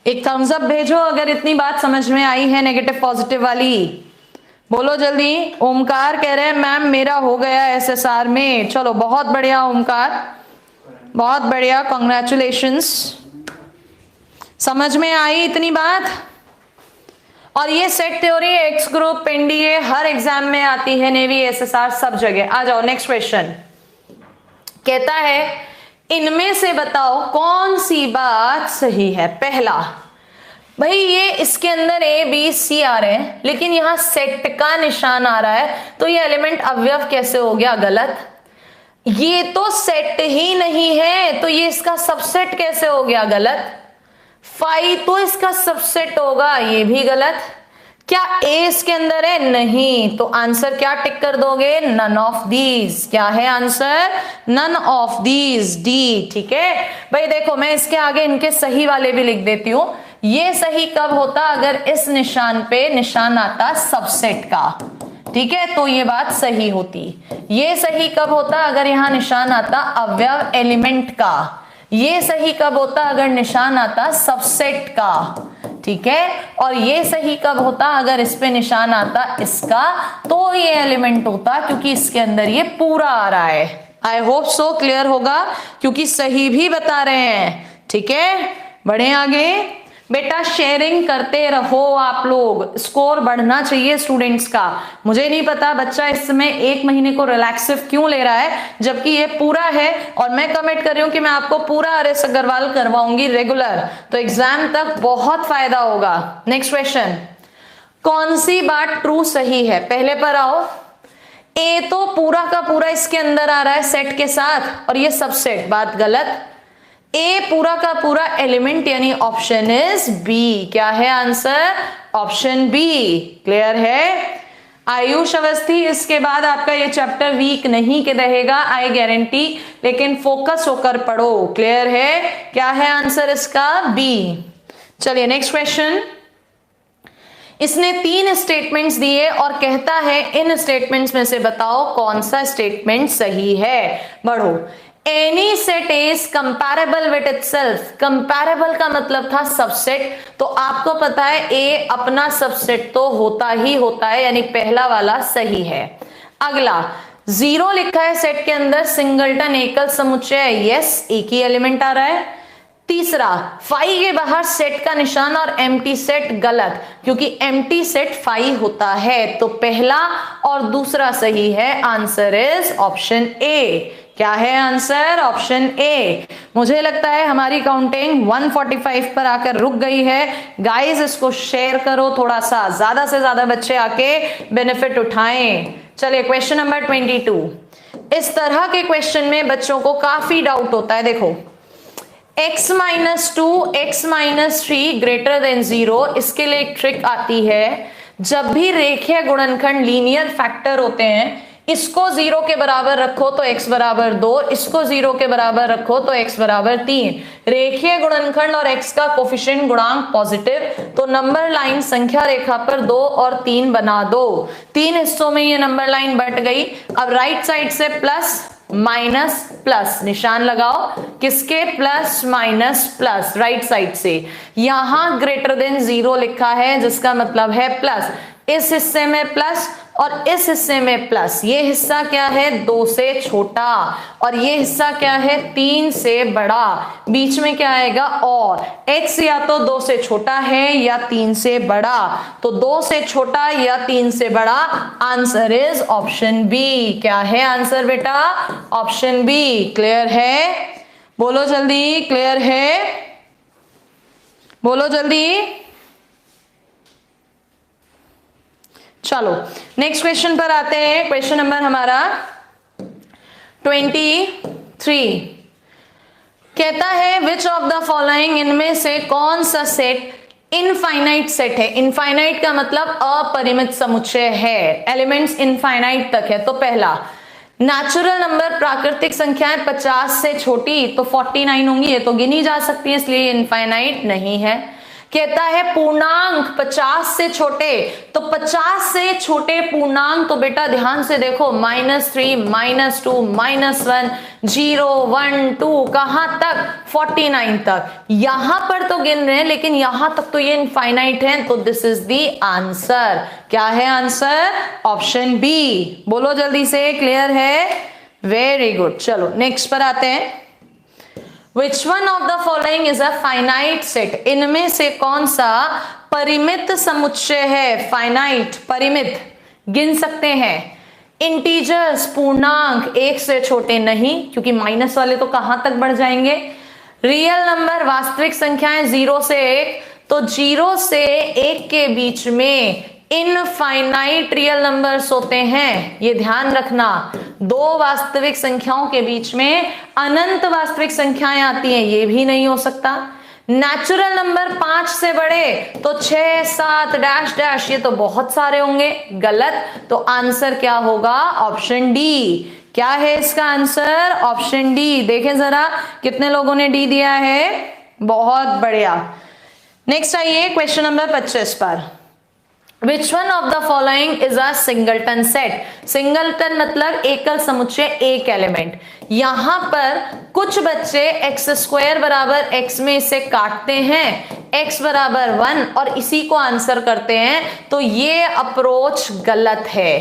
एक थम्स अप भेजो अगर इतनी बात समझ में आई है नेगेटिव पॉजिटिव वाली, बोलो जल्दी। ओमकार कह रहे हैं मैम मेरा हो गया एसएसआर में, चलो बहुत बढ़िया ओमकार, बहुत बढ़िया, कांग्रेचुलेशंस। समझ में आई इतनी बात? और ये set theory X group NDA हर एग्जाम में आती है, नेवी एसएसआर सब जगह। आ जाओ नेक्स्ट क्वेश्चन। कहता है इनमें से बताओ कौन सी बात सही है। पहला, भाई ये इसके अंदर ए बी सी आ रहे हैं, लेकिन यहां सेट का निशान आ रहा है, तो ये एलिमेंट अवयव कैसे हो गया, गलत। ये तो सेट ही नहीं है, तो ये इसका सबसेट कैसे हो गया, गलत। फाइव तो इसका सबसेट होगा, ये भी गलत। क्या ए इसके अंदर है, नहीं, तो आंसर क्या टिक कर दोगे, नन ऑफ दीज। क्या है answer, none of these, D. ठीक है भाई, देखो मैं इसके आगे इनके सही वाले भी लिख देती हूं। ये सही कब होता, अगर इस निशान पे निशान आता सबसेट का, ठीक है, तो ये बात सही होती। ये सही कब होता, अगर यहां निशान आता अवयव एलिमेंट का। ये सही कब होता, अगर निशान आता सबसेट का, ठीक है। और ये सही कब होता, अगर इस पे निशान आता इसका, तो ये एलिमेंट होता, क्योंकि इसके अंदर ये पूरा आ रहा है। आई होप सो क्लियर होगा, क्योंकि सही भी बता रहे हैं, ठीक है। बढ़े आगे बेटा, शेयरिंग करते रहो आप लोग, स्कोर बढ़ना चाहिए स्टूडेंट्स का। मुझे नहीं पता बच्चा इस समय 1 महीने को रिलैक्सिव क्यों ले रहा है, जबकि ये पूरा है, और मैं कमिट कर रही हूं कि मैं आपको पूरा आरएस अग्रवाल करवाऊंगी रेगुलर, तो एग्जाम तक बहुत फायदा होगा। नेक्स्ट क्वेश्चन, कौन सी बात ट्रू सही है, पहले पर आओ। ए तो पूरा का पूरा इसके अंदर आ रहा है सेट के साथ, और ये सबसेट, बात गलत। ए पूरा का पूरा एलिमेंट, यानी ऑप्शन इज बी। क्या है आंसर, ऑप्शन बी। क्लियर है आयुष अवस्थी? इसके बाद आपका ये चैप्टर वीक नहीं के रहेगा, आई गारंटी, लेकिन फोकस होकर पढ़ो। क्लियर है? क्या है आंसर इसका, बी। चलिए नेक्स्ट क्वेश्चन। इसने 3 स्टेटमेंट्स दिए और कहता है इन स्टेटमेंट्स में से बताओ कौन सा स्टेटमेंट सही है। बढ़ो। Any set is comparable with itself. Comparable का मतलब था सबसेट, तो आपको पता है ए अपना सबसेट तो होता ही होता है, यानी पहला वाला सही है। अगला, 0 लिखा है सेट के अंदर, सिंगलटन एकल समुच्चय, यस, एक ही एलिमेंट आ रहा है। तीसरा, 5 के बाहर सेट का निशान और एम्प्टी सेट, गलत, क्योंकि एम्प्टी सेट 5 होता है, तो पहला और दूसरा सही है। Answer is option A. क्या है आंसर? ऑप्शन ए। मुझे लगता है हमारी काउंटिंग 145 पर आकर रुक गई है। गाइस इसको शेयर करो थोड़ा सा, ज्यादा से ज्यादा बच्चे आके बेनिफिट उठाएं। चलिए क्वेश्चन नंबर 22। इस तरह के क्वेश्चन में बच्चों को काफी डाउट होता है। देखो x minus 2 x minus 3 greater than 0, इसके लिए एक ट्रिक आती है। जब भी रेखीय गुणनखंड लीनियर फैक्टर होते हैं, इसको 0 के बराबर रखो तो x बराबर 2, इसको 0 के बराबर रखो तो x बराबर 3। रेखीय गुणनखंड और x का कोफिशिएंट गुणांक पॉजिटिव, तो नंबर लाइन संख्या रेखा पर 2 और 3 बना दो। 3 हिस्सों में ये नंबर लाइन बट गई। अब राइट साइड से प्लस माइनस प्लस निशान लगाओ, किसके? Plus minus plus, right side से। यहां ग्रेटर देन 0 लिखा है जिसका मतलब है प्लस। इस हिस्से में प्लस और इस हिस्से में प्लस। ये हिस्सा क्या है? 2 से छोटा, और ये हिस्सा क्या है? 3 से बड़ा। बीच में क्या आएगा? और x या तो 2 से छोटा है या 3 से बड़ा, तो 2 से छोटा या 3 से बड़ा। Answer is option B. क्या है आंसर बेटा? Option B. क्लियर है? बोलो जल्दी, क्लियर है? बोलो जल्दी। चलो नेक्स्ट क्वेश्चन पर आते हैं। क्वेश्चन नंबर हमारा 23 कहता है विच ऑफ द फॉलोइंग, इनमें से कौन सा सेट इनफाइनाइट सेट है? इनफाइनाइट का मतलब अपरिमित समुच्चय है, एलिमेंट्स इनफाइनाइट तक है। तो पहला, नेचुरल नंबर प्राकृतिक संख्याएं 50 से छोटी तो 49 होंगी, ये तो गिनी जा सकती है, इसलिए इनफाइनाइट नहीं है। कहता है पूर्णांक 50 से छोटे, तो 50 से छोटे पूर्णांक तो बेटा ध्यान से देखो, -3 -2 -1 0 1 2 कहां तक? 49 तक। यहां पर तो गिन रहे हैं लेकिन यहां तक तो ये इनफाइनाइट है, तो दिस इज द आंसर। क्या है आंसर? Option B. बोलो जल्दी से, क्लियर है? Very good. चलो नेक्स्ट पर आते हैं। Which one of the following is a finite set? इनमें से कौन सा परिमित समुच्चय है? फाइनाइट, परिमित, गिन सकते हैं। इंटीजर्स, पूर्णांक 1 से छोटे नहीं, क्योंकि माइनस वाले तो कहां तक बढ़ जाएंगे। रियल नंबर, वास्तविक संख्याएं 0 से 1, तो 0 से 1 के बीच में इनफाइनाइट रियल नंबर्स होते हैं, ये ध्यान रखना। 2 वास्तविक संख्याओं के बीच में अनंत वास्तविक संख्याएं आती हैं, ये भी नहीं हो सकता। नेचुरल नंबर 5 से बड़े तो 6 7 डैश डैश, ये तो बहुत सारे होंगे, गलत। तो आंसर क्या होगा? Option D. क्या है इसका आंसर? Option D. देखें जरा कितने लोगों ने डी दिया है, बहुत बढ़िया। नेक्स्ट आइए क्वेश्चन नंबर 25 पर। Which one of the following is a singleton set? Singleton मतलब एकल समुच्चय, एक एलिमेंट। यहां पर कुछ बच्चे x² बराबर x में इसे काटते हैं, x बराबर 1 और इसी को आंसर करते हैं, तो ये अप्रोच गलत है।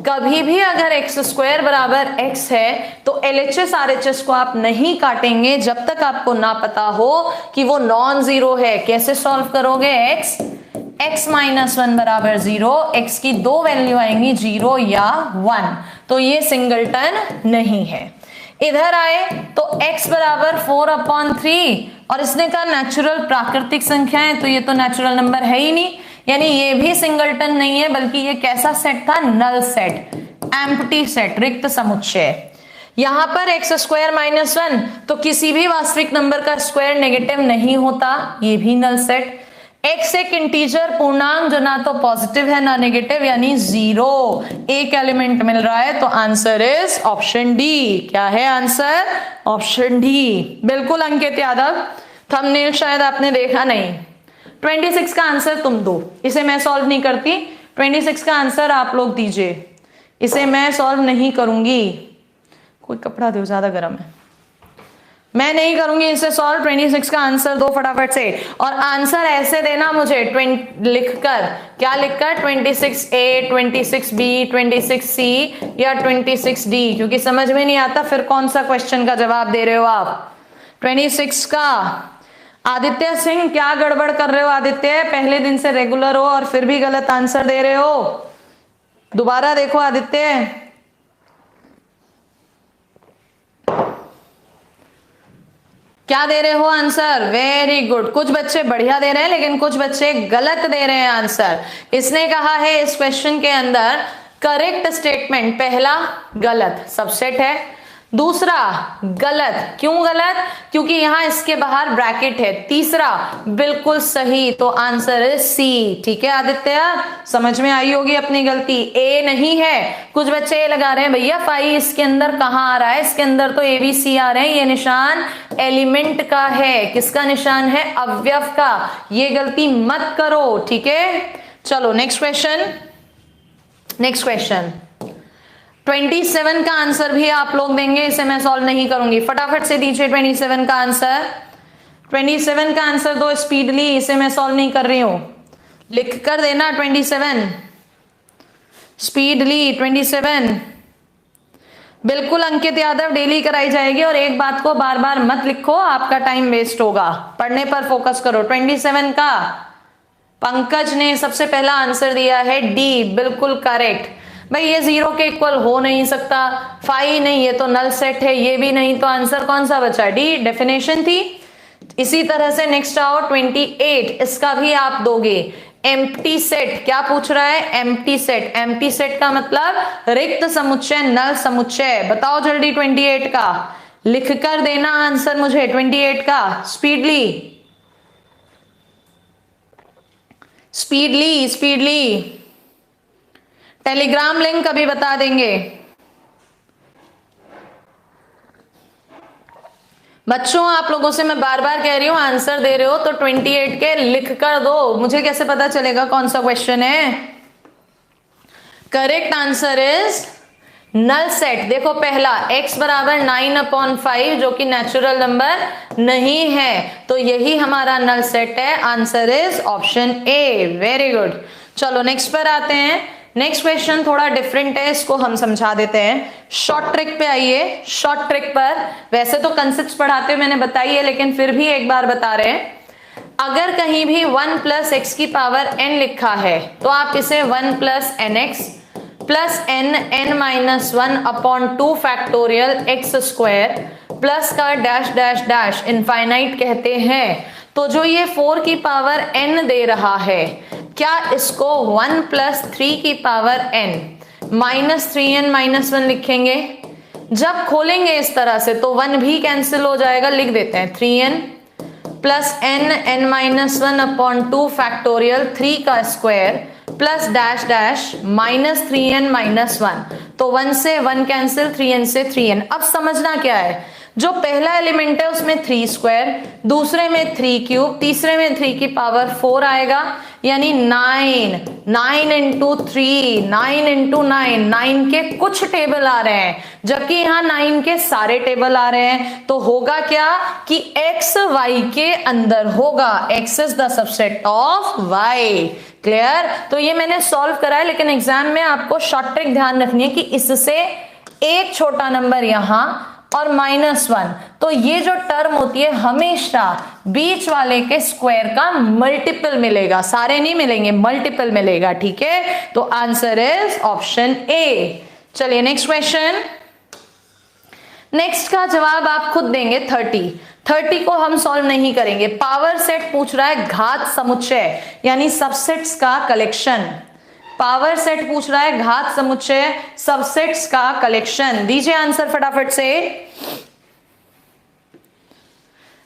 कभी भी अगर x² बराबर x है तो LHS RHS को आप नहीं काटेंगे जब तक आपको ना पता हो कि वो नॉन जीरो है। कैसे सॉल्व करोगे? x माइनस 1 बराबर 0, x की 2 वैल्यू आएंगी 0 या 1, तो ये सिंगलटन नहीं है। इधर आए तो x बराबर 4/3 और इसने कहा नेचुरल प्राकृतिक संख्या है, तो ये तो नेचुरल नंबर है ही नहीं, यानी ये भी सिंगलटन नहीं है, बल्कि ये कैसा सेट था? नल सेट, एम्प्टी सेट, रिक्त समुच्चय। यहां पर x² माइनस 1, तो किसी भी वास्तविक नंबर का स्क्वायर नेगेटिव नहीं होता, ये भी नल सेट। x एक इंटीजर पूर्णांक जो ना तो पॉजिटिव है ना नेगेटिव, यानी 0, एक एलिमेंट मिल रहा है, तो आंसर इज ऑप्शन डी। क्या है आंसर? Option D. बिल्कुल अंकित यादव, थंबनेल शायद आपने देखा नहीं। 26 का आंसर तुम दो, इसे मैं सॉल्व नहीं करती। 26 का आंसर आप लोग दीजिए, इसे मैं सॉल्व नहीं करूंगी। कोई कपड़ा दो, ज्यादा गर्म है, मैं नहीं करूंगी इसे सॉल्व। 26 का आंसर दो फटाफट से, और आंसर ऐसे देना मुझे लिखकर। क्या लिखकर? 26A, 26B, 26C या 26D, क्योंकि समझ में नहीं आता फिर कौन सा क्वेश्चन का जवाब दे रहे हो आप। 26 का आदित्य सिंह, क्या गड़बड़ कर रहे हो आदित्य? पहले दिन से रेगुलर हो और फिर भी गलत आंसर दे रहे हो। दोबारा देखो आदित्य। क्या दे रहे हो आंसर? Very good. कुछ बच्चे बढ़िया दे रहे हैं लेकिन कुछ बच्चे गलत दे रहे हैं आंसर। इसने कहा है इस क्वेश्चन के अंदर करेक्ट स्टेटमेंट पहला गलत, सबसेट है। दूसरा गलत, क्यों गलत? क्योंकि यहां इसके बाहर ब्रैकेट है। तीसरा बिल्कुल सही, तो आंसर है सी। ठीक है आदित्य, समझ में आई होगी अपनी गलती। ए नहीं है। कुछ बच्चे ये लगा रहे हैं भैया फाई इसके अंदर कहां आ रहा है, इसके अंदर तो एबीसी आ रहे हैं, ये निशान एलिमेंट का है। किसका निशान है? अवयव का। ये गलती मत करो, ठीक है। चलो नेक्स्ट क्वेश्चन। नेक्स्ट क्वेश्चन 27 का आंसर भी आप लोग देंगे, इसे मैं सॉल्व नहीं करूंगी। फटाफट से दीजिए 27 का आंसर। 27 का आंसर दो स्पीडली, इसे मैं सॉल्व नहीं कर रही हूं, लिख कर देना 27 स्पीडली। 27 बिल्कुल अंकित यादव, डेली कराई जाएगी। और एक बात को बार बार मत लिखो, आपका टाइम वेस्ट होगा, पढ़ने पर फोकस करो। 27 का पंकज ने सबसे पहला आंसर दिया है डी, बिल्कुल करेक्ट। भाई ये 0 के इक्वल हो नहीं सकता, फाई नहीं, ये तो नल सेट है, ये भी नहीं, तो आंसर कौन सा बचा? डी, डेफिनेशन थी। इसी तरह से नेक्स्ट आओ 28, इसका भी आप दोगे। एम्प्टी सेट, क्या पूछ रहा है? Empty set. एम्प्टी सेट का मतलब रिक्त समुच्चय, नल समुच्चय। बताओ जल्दी 28 का, लिख कर देना आंसर मुझे 28 का speedly speedly speedly. Telegram link अभी बता देंगे। बच्चों आप लोगों से मैं बार बार कह रही हूं, आंसर दे रहे हो तो 28 के लिख कर दो, मुझे कैसे पता चलेगा कौन सा क्वेश्चन है। Correct answer is null set. देखो पहला x बराबर 9/5 जो कि नेचुरल नंबर नहीं है, तो यही हमारा नल सेट है। Answer is option A. Very good. चलो नेक्स्ट पर आते हैं। नेक्स्ट क्वेश्चन थोड़ा डिफरेंट है, इसको हम समझा देते हैं। शॉर्ट ट्रिक पे आइए। शॉर्ट ट्रिक पर वैसे तो कंसेप्ट पढ़ाते हुए मैंने बताई है, लेकिन फिर भी एक बार बता रहे हैं। अगर कहीं भी 1 + x की पावर n लिखा है तो आप इसे 1 + nx plus n-1/2 factorial x² plus का डैश डैश डैश इनफाइनाइट कहते हैं। तो जो ये 4 की पावर n दे रहा है, क्या इसको 1 + 3 की पावर n -3n -1 लिखेंगे? जब खोलेंगे इस तरह से तो 1 भी कैंसिल हो जाएगा, लिख देते हैं 3n प्लस n-1/2 फैक्टोरियल 3 का square plus dash dash -3n -1। तो 1 से 1 कैंसिल, 3n से 3n। अब समझना क्या है, जो पहला एलिमेंट है उसमें 3², दूसरे में 3³ तीसरे में 3 की पावर 4 आएगा, यानी 9 × 3 9 × 9 9 के कुछ टेबल आ रहे हैं, जबकि यहाँ 9 के सारे टेबल आ रहे हैं। तो होगा क्या कि x y के अंदर होगा, x is the subset of y। Clear? तो ये मैंने सॉल्व करा है, लेकिन एग्जाम में आपको शॉर्ट ट्रिक ध्यान रखनी है कि इससे एक छोटा नंबर यहां और -1, तो ये जो टर्म होती है हमेशा बीच वाले के स्क्वायर का मल्टीपल मिलेगा, सारे नहीं मिलेंगे, मल्टीपल मिलेगा। ठीक है, तो आंसर इज ऑप्शन ए। चलिए नेक्स्ट क्वेश्चन। नेक्स्ट का जवाब आप खुद देंगे। 30 को हम सॉल्व नहीं करेंगे। पावर सेट पूछ रहा है, घात समुच्चय यानी सबसेट्स का कलेक्शन। पावर सेट पूछ रहा है, घात समुच्चय सबसेट्स का कलेक्शन। दीजिए आंसर फटाफट से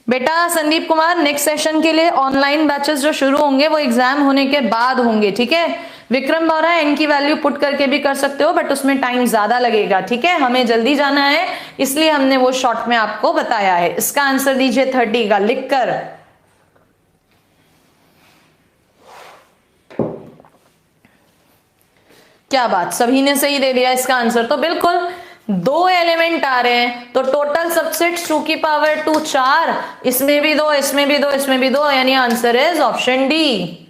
बेटा। संदीप कुमार, नेक्स्ट सेशन के लिए ऑनलाइन बैचेस जो शुरू होंगे वो एग्जाम होने के बाद होंगे, ठीक है। विक्रम बोरा एन की वैल्यू पुट करके भी कर सकते हो, बट उसमें टाइम ज्यादा लगेगा, ठीक है। हमें जल्दी जाना है, इसलिए हमने वो शॉर्ट में आपको बताया है। इसका आंसर दीजिए 30 का लिखकर। क्या बात, सभी ने सही दे दिया इसका आंसर। तो बिल्कुल 2 एलिमेंट आ रहे हैं, तो टोटल सबसेट्स 2 की पावर 2 4, इसमें भी 2 इसमें भी 2 इसमें भी 2, यानी answer is option D.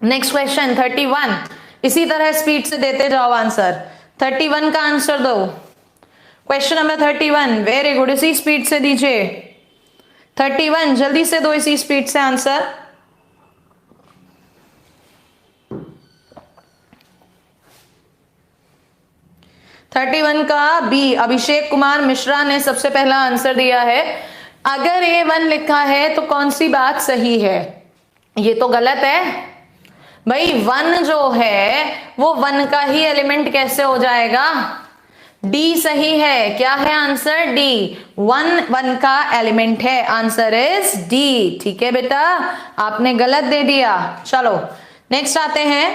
Next question 31, इसी तरह स्पीड से देते जाओ आंसर। 31 का आंसर दो। क्वेश्चन नंबर 31, वेरी गुड, इसी स्पीड से दीजिए। 31 जल्दी से दो, इसी स्पीड से आंसर। का बी, अभिषेक कुमार मिश्रा ने सबसे पहला आंसर दिया है। अगर A1 लिखा है तो कौन सी बात सही है? ये तो गलत है भाई। 1 जो है वो 1 का ही एलिमेंट कैसे हो जाएगा? डी सही है। क्या है आंसर? डी। 1 का एलिमेंट है। Answer is D. ठीक है बेटा, आपने गलत दे दिया। चलो नेक्स्ट आते हैं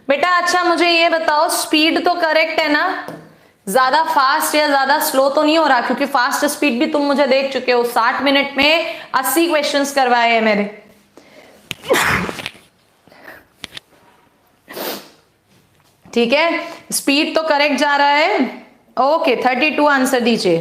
बेटा। अच्छा मुझे ये बताओ, स्पीड तो करेक्ट है ना? ज्यादा फास्ट या ज्यादा स्लो तो नहीं हो रहा? क्योंकि फास्ट स्पीड भी तुम मुझे देख चुके हो। 60 मिनट में 80 क्वेश्चंस करवाए हैं मेरे। ठीक है, स्पीड तो करेक्ट जा रहा है। ओके 32 आंसर दीजिए।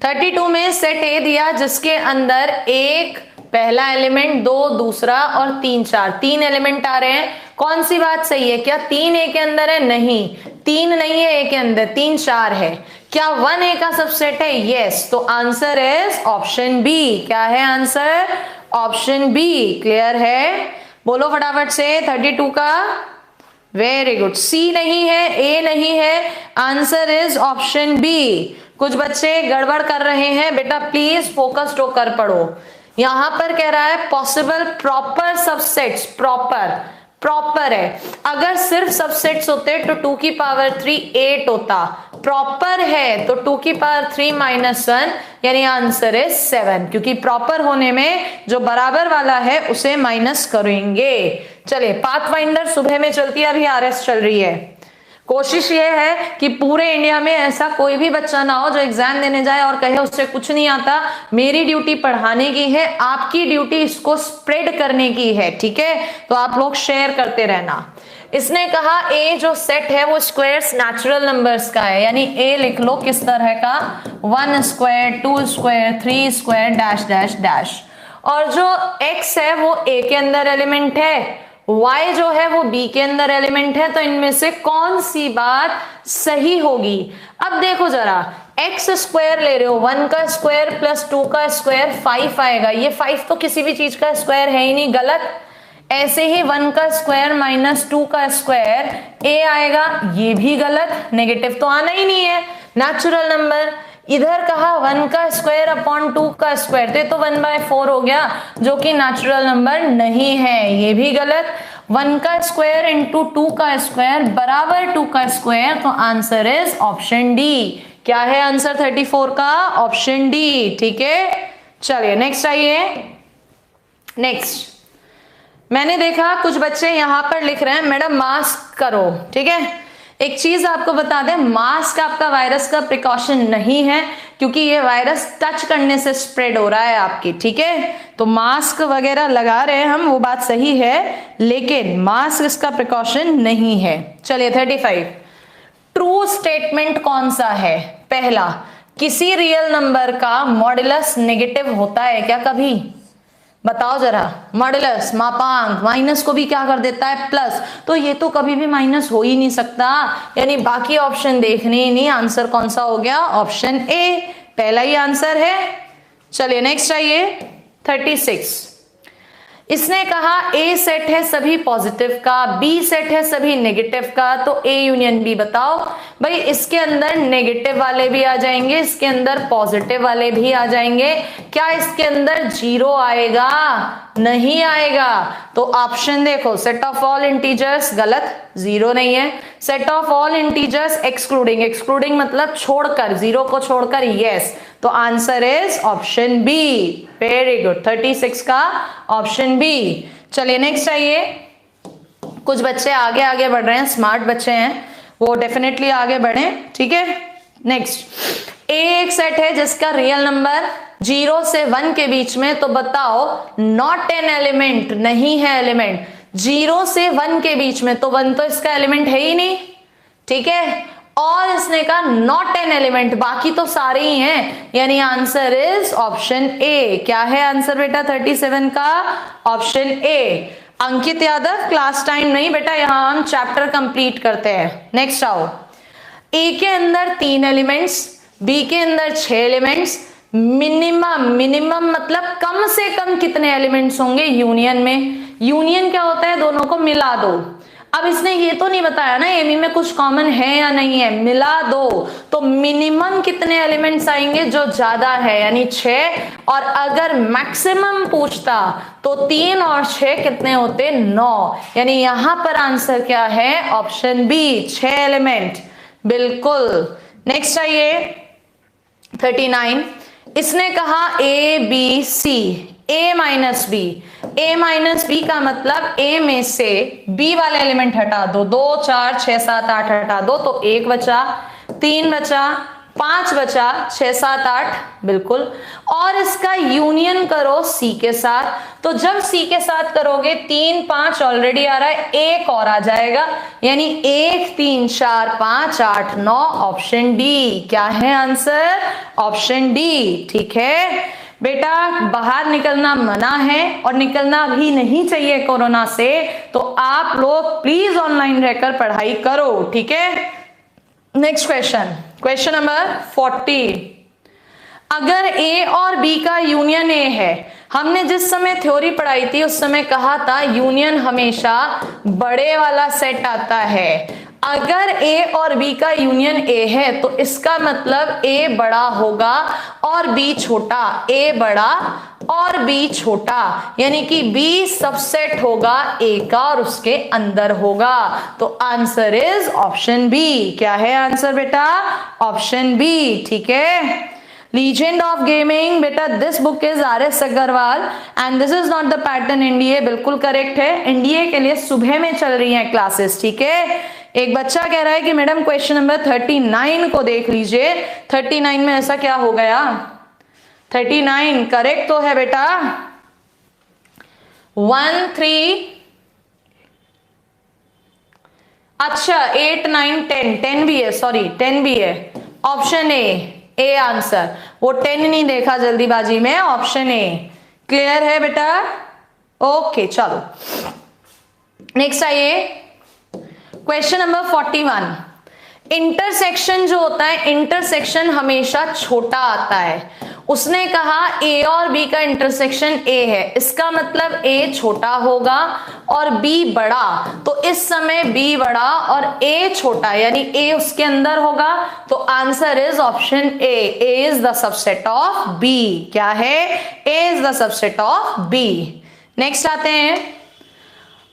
32 में सेट ए दिया जिसके अंदर एक पहला एलिमेंट, 2 दूसरा और 3 4, 3 एलिमेंट आ रहे हैं। कौन सी बात सही है? क्या 3 ए के अंदर है? नहीं, 3 नहीं है ए के अंदर, 3 4 है। क्या 1 ए का सबसेट है? यस। तो आंसर इज ऑप्शन बी। क्या है आंसर? Option B. क्लियर है? बोलो फटाफट से 32 का। Very good. सी नहीं है, ए नहीं है, आंसर इज ऑप्शन बी। कुछ बच्चे गड़बड़ कर रहे हैं बेटा, प्लीज फोकस्ड होकर पढ़ो। यहां पर कह रहा है पॉसिबल प्रॉपर सबसेट्स। प्रॉपर है। अगर सिर्फ सबसेट्स होते तो 2 की पावर 3 8 होता। प्रॉपर है तो 2 की पावर 3 -1 यानी आंसर है 7। क्योंकि प्रॉपर होने में जो बराबर वाला है उसे माइनस करेंगे। चलिए पाथफाइंडर सुबह में चलती है, अभी आरएस चल रही है। कोशिश ये है कि पूरे इंडिया में ऐसा कोई भी बच्चा ना हो जो एग्जाम देने जाए और कहे उससे कुछ नहीं आता। मेरी ड्यूटी पढ़ाने की है, आपकी ड्यूटी इसको स्प्रेड करने की है। ठीक है, तो आप लोग शेयर करते रहना। इसने कहा ए जो सेट है वो स्क्वायर्स नेचुरल नंबर्स का है, यानी ए लिख लो किस तरह का? 1 square, 2 square, 3 square dash dash dash. और जो x है वो a के अंदर एलिमेंट है, y जो है वो b के अंदर एलिमेंट है। तो इनमें से कौन सी बात सही होगी? अब देखो जरा, x स्क्वायर ले रहे हो, 1 का स्क्वायर प्लस 2 का स्क्वायर 5 आएगा। ये 5 तो किसी भी चीज का स्क्वायर है ही नहीं, गलत। ऐसे ही 1 का स्क्वायर माइनस 2 का स्क्वायर a आएगा, ये भी गलत। नेगेटिव तो आना ही नहीं है, नेचुरल नंबर। इधर कहा 1 का स्क्वायर अपॉन 2 का स्क्वायर, तो 1/4 हो गया, जो कि नेचुरल नंबर नहीं है, ये भी गलत। 1 का स्क्वायर इंटू 2 का स्क्वायर बराबर 2 का स्क्वायर, तो आंसर इज ऑप्शन डी। क्या है आंसर 34 का? Option D. ठीक है, चलिए नेक्स्ट आइए। नेक्स्ट मैंने देखा कुछ बच्चे यहां पर लिख रहे हैं मैडम मास्क करो। ठीक है, एक चीज आपको बता दें, मास्क आपका वायरस का प्रिकॉशन नहीं है, क्योंकि ये वायरस टच करने से स्प्रेड हो रहा है आपकी। ठीक है, तो मास्क वगैरह लगा रहे हैं हम, वो बात सही है, लेकिन मास्क इसका प्रिकॉशन नहीं है। चलिए 35। ट्रू स्टेटमेंट कौन सा है? पहला, किसी रियल नंबर का मॉड्यूलस नेगेटिव होता है क्या कभी? बताओ जरा। मॉड्यूलस मापांक माइनस को भी क्या कर देता है? प्लस। तो ये तो कभी भी माइनस हो ही नहीं सकता, यानी बाकी ऑप्शन देखने ही नहीं। आंसर कौन सा हो गया? ऑप्शन ए, पहला ही आंसर है। चलिए नेक्स्ट आइए 36। इसने कहा ए सेट है सभी पॉजिटिव का, बी सेट है सभी नेगेटिव का, तो ए यूनियन बी बताओ। भाई इसके अंदर नेगेटिव वाले भी आ जाएंगे, इसके अंदर पॉजिटिव वाले भी आ जाएंगे। क्या इसके अंदर 0 आएगा? नहीं आएगा। तो ऑप्शन देखो, सेट ऑफ ऑल इंटीजर्स गलत, 0 नहीं है। Set of all integers excluding, excluding मतलब छोड़कर, 0 को छोड़कर, यस। तो answer is option B. Very good, 36 का ऑप्शन बी। चलिए नेक्स्ट आइए। कुछ बच्चे आगे आगे बढ़ रहे हैं, स्मार्ट बच्चे हैं, वो डेफिनेटली आगे बढ़े। ठीक है, नेक्स्ट। ए एक सेट है जिसका रियल नंबर 0 से 1 के बीच में, तो बताओ नॉट एन एलिमेंट, नहीं है एलिमेंट। 0 से 1 के बीच में, तो 1 तो इसका एलिमेंट है ही नहीं। ठीक है, और इसने कहा नॉट एन एलिमेंट, बाकी तो सारे ही हैं, यानी आंसर इज ऑप्शन ए। क्या है आंसर बेटा 37 का? Option A. Ankit Yadav, class time नहीं बेटा, यहां हम चैप्टर कंप्लीट करते हैं। नेक्स्ट आओ। ए के अंदर 3 एलिमेंट्स, बी के अंदर 6 एलिमेंट्स। मिनिमम मतलब कम से कम कितने एलिमेंट्स होंगे यूनियन में? यूनियन क्या होता है? दोनों को मिला दो। अब इसने ये तो नहीं बताया ना एबी में कुछ कॉमन है या नहीं है, मिला दो तो मिनिमम कितने एलिमेंट्स आएंगे, जो ज्यादा है यानी 6, और अगर मैक्सिमम पूछता तो 3 और 6 कितने होते, 9, यानी यहां पर आंसर क्या है, ऑप्शन बी 6 एलिमेंट, बिल्कुल। नेक्स्ट आइए 39, इसने कहा A B C, A minus B, A minus B का मतलब ए में से बी वाले एलिमेंट हटा दो, 2 4 6 7 8 हटा दो तो 1 बचा, 3 बचा, 5 बचा, 6 7 8, बिल्कुल। और इसका यूनियन करो सी के साथ, तो जब सी के साथ करोगे 3 5 ऑलरेडी आ रहा है, एक और आ जाएगा, यानी 1 3 4 5 8 9, ऑप्शन डी। क्या है आंसर, ऑप्शन डी, ठीक है बेटा। बाहर निकलना मना है और निकलना भी नहीं चाहिए कोरोना से, तो आप लोग प्लीज ऑनलाइन रहकर पढ़ाई करो, ठीक है। नेक्स्ट क्वेश्चन, क्वेश्चन नंबर 40, अगर ए और बी का यूनियन ए है, हमने जिस समय थ्योरी पढ़ाई थी उस समय कहा था यूनियन हमेशा बड़े वाला सेट आता है। अगर ए और बी का यूनियन ए है तो इसका मतलब ए बड़ा होगा और बी छोटा, ए बड़ा और बी छोटा, यानी कि बी सबसेट होगा ए का और उसके अंदर होगा, तो आंसर इज ऑप्शन बी। क्या है आंसर बेटा, ऑप्शन बी, ठीक है। लीजेंड ऑफ गेमिंग, बेटा this book is RS Agarwal and this is not the pattern NDA, बिल्कुल करेक्ट है। एनडीए के लिए सुबह में चल रही हैं क्लासेस, ठीक है। एक बच्चा कह रहा है कि मैडम क्वेश्चन नंबर 39 को देख लीजिए, 39 में ऐसा क्या हो गया, 39 करेक्ट तो है बेटा, 1 3, अच्छा 8 9 10, 10 भी है, सॉरी 10 भी है, ऑप्शन ए आंसर, वो 10 नहीं देखा जल्दीबाजी में, ऑप्शन ए। क्लियर है बेटा, ओके चलो नेक्स्ट आइए क्वेश्चन नंबर 41, इंटरसेक्शन जो होता है, इंटरसेक्शन हमेशा छोटा आता है। उसने कहा ए और बी का इंटरसेक्शन ए है, इसका मतलब ए छोटा होगा और बी बड़ा, तो इस समय बी बड़ा और ए छोटा, यानी ए उसके अंदर होगा, तो answer is option A is the subset of B. क्या है, A is the subset of B. Next आते हैं,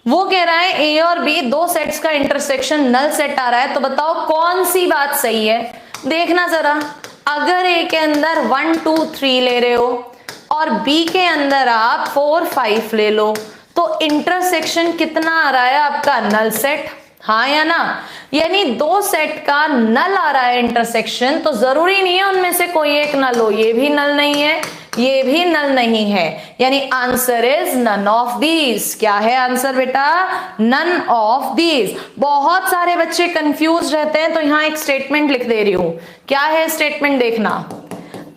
वो कह रहा है ए और बी दो सेट्स का इंटरसेक्शन नल सेट आ रहा है, तो बताओ कौन सी बात सही है। देखना जरा, अगर ए के अंदर 1 2 3 ले रहे हो और बी के अंदर आप 4 5 ले लो, तो इंटरसेक्शन कितना आ रहा है आपका, नल सेट, हाँ या ना। यानी दो सेट का नल आ रहा है इंटरसेक्शन, तो जरूरी नहीं है उनमें से कोई एक नल हो, ये भी नल नहीं है, ये भी नल नहीं है, यानी answer is none of these. क्या है आंसर बेटा, नन ऑफ दीज। बहुत सारे बच्चे कंफ्यूज रहते हैं, तो यहां एक स्टेटमेंट लिख दे रही हूं। क्या है स्टेटमेंट, देखना,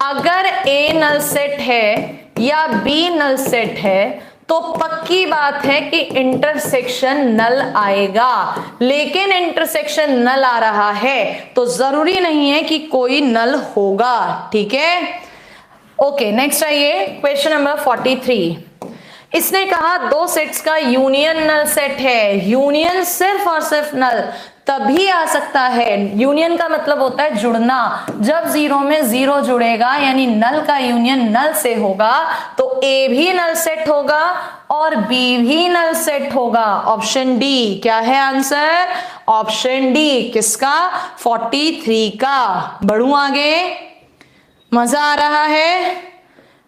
अगर ए नल सेट है या बी नल सेट है तो पक्की बात है कि इंटरसेक्शन नल आएगा, लेकिन इंटरसेक्शन नल आ रहा है तो जरूरी नहीं है कि कोई नल होगा, ठीक है। ओके नेक्स्ट आइए क्वेश्चन नंबर 43, इसने कहा दो सेट्स का यूनियन नल सेट है। यूनियन सिर्फ और सिर्फ नल तभी आ सकता है, यूनियन का मतलब होता है जुड़ना, जब 0 में 0 जुड़ेगा, यानी नल का यूनियन नल से होगा, तो ए भी नल सेट होगा और बी भी नल सेट होगा, ऑप्शन डी। क्या है आंसर, ऑप्शन डी। किसका, 43 का। बढ़ू आगे, मजा आ रहा है,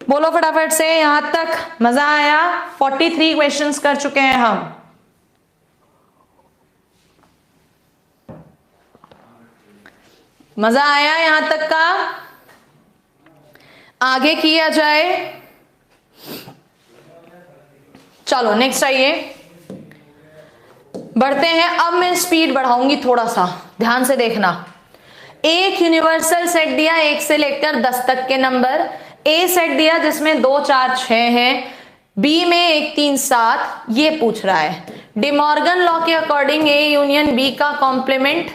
बोलो फटाफट से, यहां तक मजा आया। 43 क्वेश्चंस कर चुके हैं हम। मजा आया यहां तक का, आगे किया जाए। चलो नेक्स्ट आइए, बढ़ते हैं। अब मैं स्पीड बढ़ाऊंगी थोड़ा सा, ध्यान से देखना। एक यूनिवर्सल सेट दिया 1 से लेकर 10 तक के नंबर, ए सेट दिया जिसमें 2 4 6 है, बी में 1 3 7, ये पूछ रहा है डिमॉर्गन लॉ के अकॉर्डिंग ए यूनियन बी का कॉम्प्लीमेंट।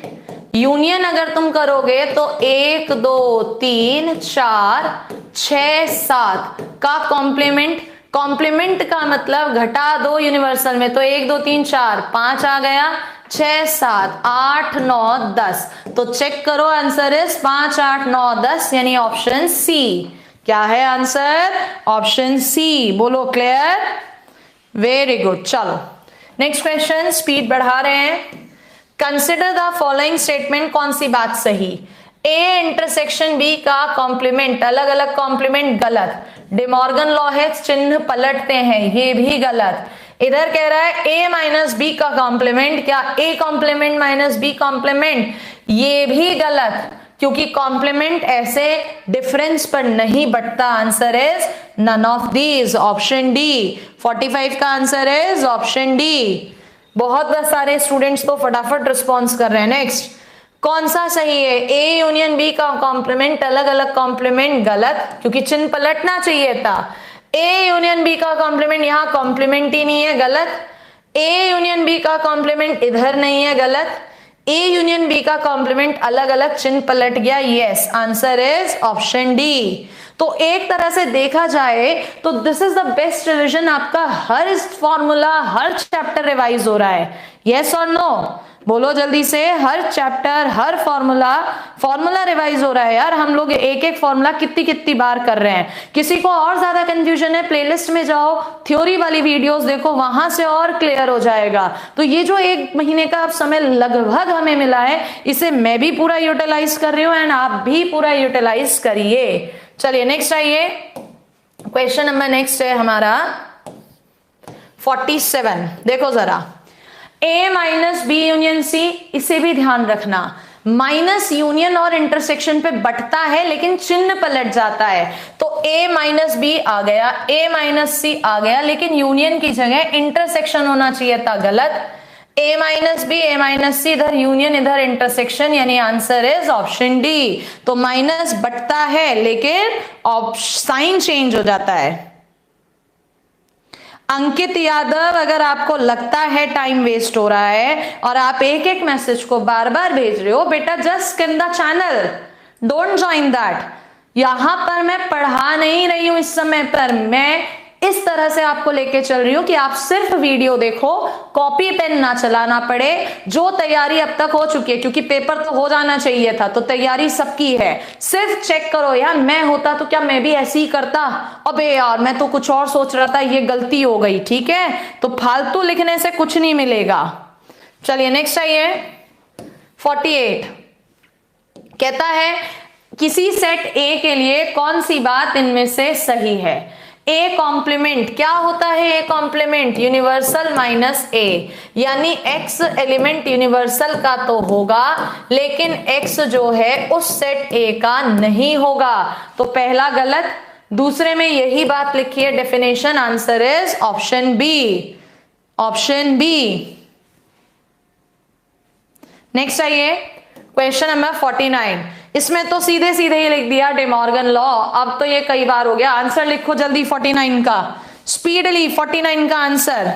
यूनियन अगर तुम करोगे तो 1 2 3 4 6 7 का कॉम्प्लीमेंट कॉम्प्लीमेंट का मतलब घटा दो यूनिवर्सल में, तो 1 2 3 4 5 आ गया, 6 7 8 9 10। तो चेक करो, आंसर इज 5 8 9 10 यानी ऑप्शन सी। क्या है आंसर? Option C. बोलो क्लियर, वेरी गुड। चलो नेक्स्ट क्वेश्चन, स्पीड बढ़ा रहे हैं। कंसिडर द फॉलोइंग स्टेटमेंट, कौन सी बात सही? ए इंटरसेक्शन बी का कॉम्प्लीमेंट, अलग अलग कॉम्प्लीमेंट गलत। डिमॉर्गन लॉ है, चिन्ह पलटते हैं, ये भी गलत। इधर कह रहा है ए माइनस बी का कॉम्प्लीमेंट, क्या A complement minus B complement, ये भी गलत, क्योंकि कॉम्प्लीमेंट ऐसे डिफरेंस पर नहीं बटता। Answer is none of these, option D. 45 का आंसर इज ऑप्शन डी। बहुत सारे स्टूडेंट्स तो फटाफट रिस्पॉन्स कर रहे हैं। नेक्स्ट, कौन सा सही है? ए यूनियन बी का कॉम्प्लीमेंट, अलग अलग कॉम्प्लीमेंट गलत, क्योंकि चिन्ह पलटना चाहिए था। ए यूनियन बी का कॉम्प्लीमेंट, यहां कॉम्प्लीमेंट ही नहीं है, गलत। ए यूनियन बी का कॉम्प्लीमेंट इधर नहीं है, गलत। ए यूनियन बी का कॉम्प्लीमेंट अलग अलग, चिन्ह पलट गया, yes, answer is option D. तो एक तरह से देखा जाए तो this is the best revision. आपका हर फॉर्मूला, हर चैप्टर रिवाइज हो रहा है, यस और नो? बोलो जल्दी से, हर चैप्टर, हर फॉर्मूला रिवाइज हो रहा है यार। हम लोग एक एक फॉर्मूला कितनी कितनी बार कर रहे हैं। किसी को और ज्यादा कंफ्यूजन है, प्लेलिस्ट में जाओ, थ्योरी वाली वीडियोस देखो, वहां से और क्लियर हो जाएगा। तो ये जो 1 महीने का समय लगभग हमें मिला है, इसे मैं भी पूरा यूटिलाइज कर रही हूँ एंड आप भी पूरा यूटिलाइज करिए। चलिए नेक्स्ट आइए, क्वेश्चन नंबर नेक्स्ट है हमारा 47। देखो जरा, ए माइनस बी यूनियन सी, इसे भी ध्यान रखना। माइनस यूनियन और इंटरसेक्शन पे बटता है लेकिन चिन्ह पलट जाता है। तो ए माइनस बी आ गया, ए माइनस सी आ गया, लेकिन यूनियन की जगह इंटरसेक्शन होना चाहिए था, गलत। ए माइनस बी, ए माइनस सी, इधर यूनियन इधर इंटरसेक्शन, यानी आंसर इज ऑप्शन डी। तो माइनस बटता है लेकिन साइन चेंज हो जाता है। अंकित यादव, अगर आपको लगता है टाइम वेस्ट हो रहा है और आप एक एक मैसेज को बार बार भेज रहे हो, बेटा just scheme the channel, don't join that. यहां पर मैं पढ़ा नहीं रही हूं इस समय पर, मैं इस तरह से आपको लेके चल रही हूं कि आप सिर्फ वीडियो देखो, कॉपी पेन ना चलाना पड़े। जो तैयारी अब तक हो चुकी है, क्योंकि पेपर तो हो जाना चाहिए था, तो तैयारी सबकी है, सिर्फ चेक करो। यार मैं होता तो क्या मैं भी ऐसे ही करता? अबे यार मैं तो कुछ और सोच रहा था, ये गलती हो गई, ठीक है? तो फालतू लिखने से कुछ नहीं मिलेगा। चलिए नेक्स्ट आइए, 48 कहता है किसी सेट ए के लिए कौन सी बात इनमें से सही है? ए कॉम्प्लीमेंट, क्या होता है ए कॉम्प्लीमेंट? यूनिवर्सल माइनस ए, यानी एक्स एलिमेंट यूनिवर्सल का तो होगा लेकिन एक्स जो है उस सेट ए का नहीं होगा, तो पहला गलत। दूसरे में यही बात लिखी है definition, answer is option B, option B. Next आइए, क्वेश्चन नंबर 49। इसमें तो सीधे सीधे ही लिख दिया डिमॉर्गन लॉ, अब तो ये कई बार हो गया। आंसर लिखो जल्दी 49 का, स्पीडली 49 का answer.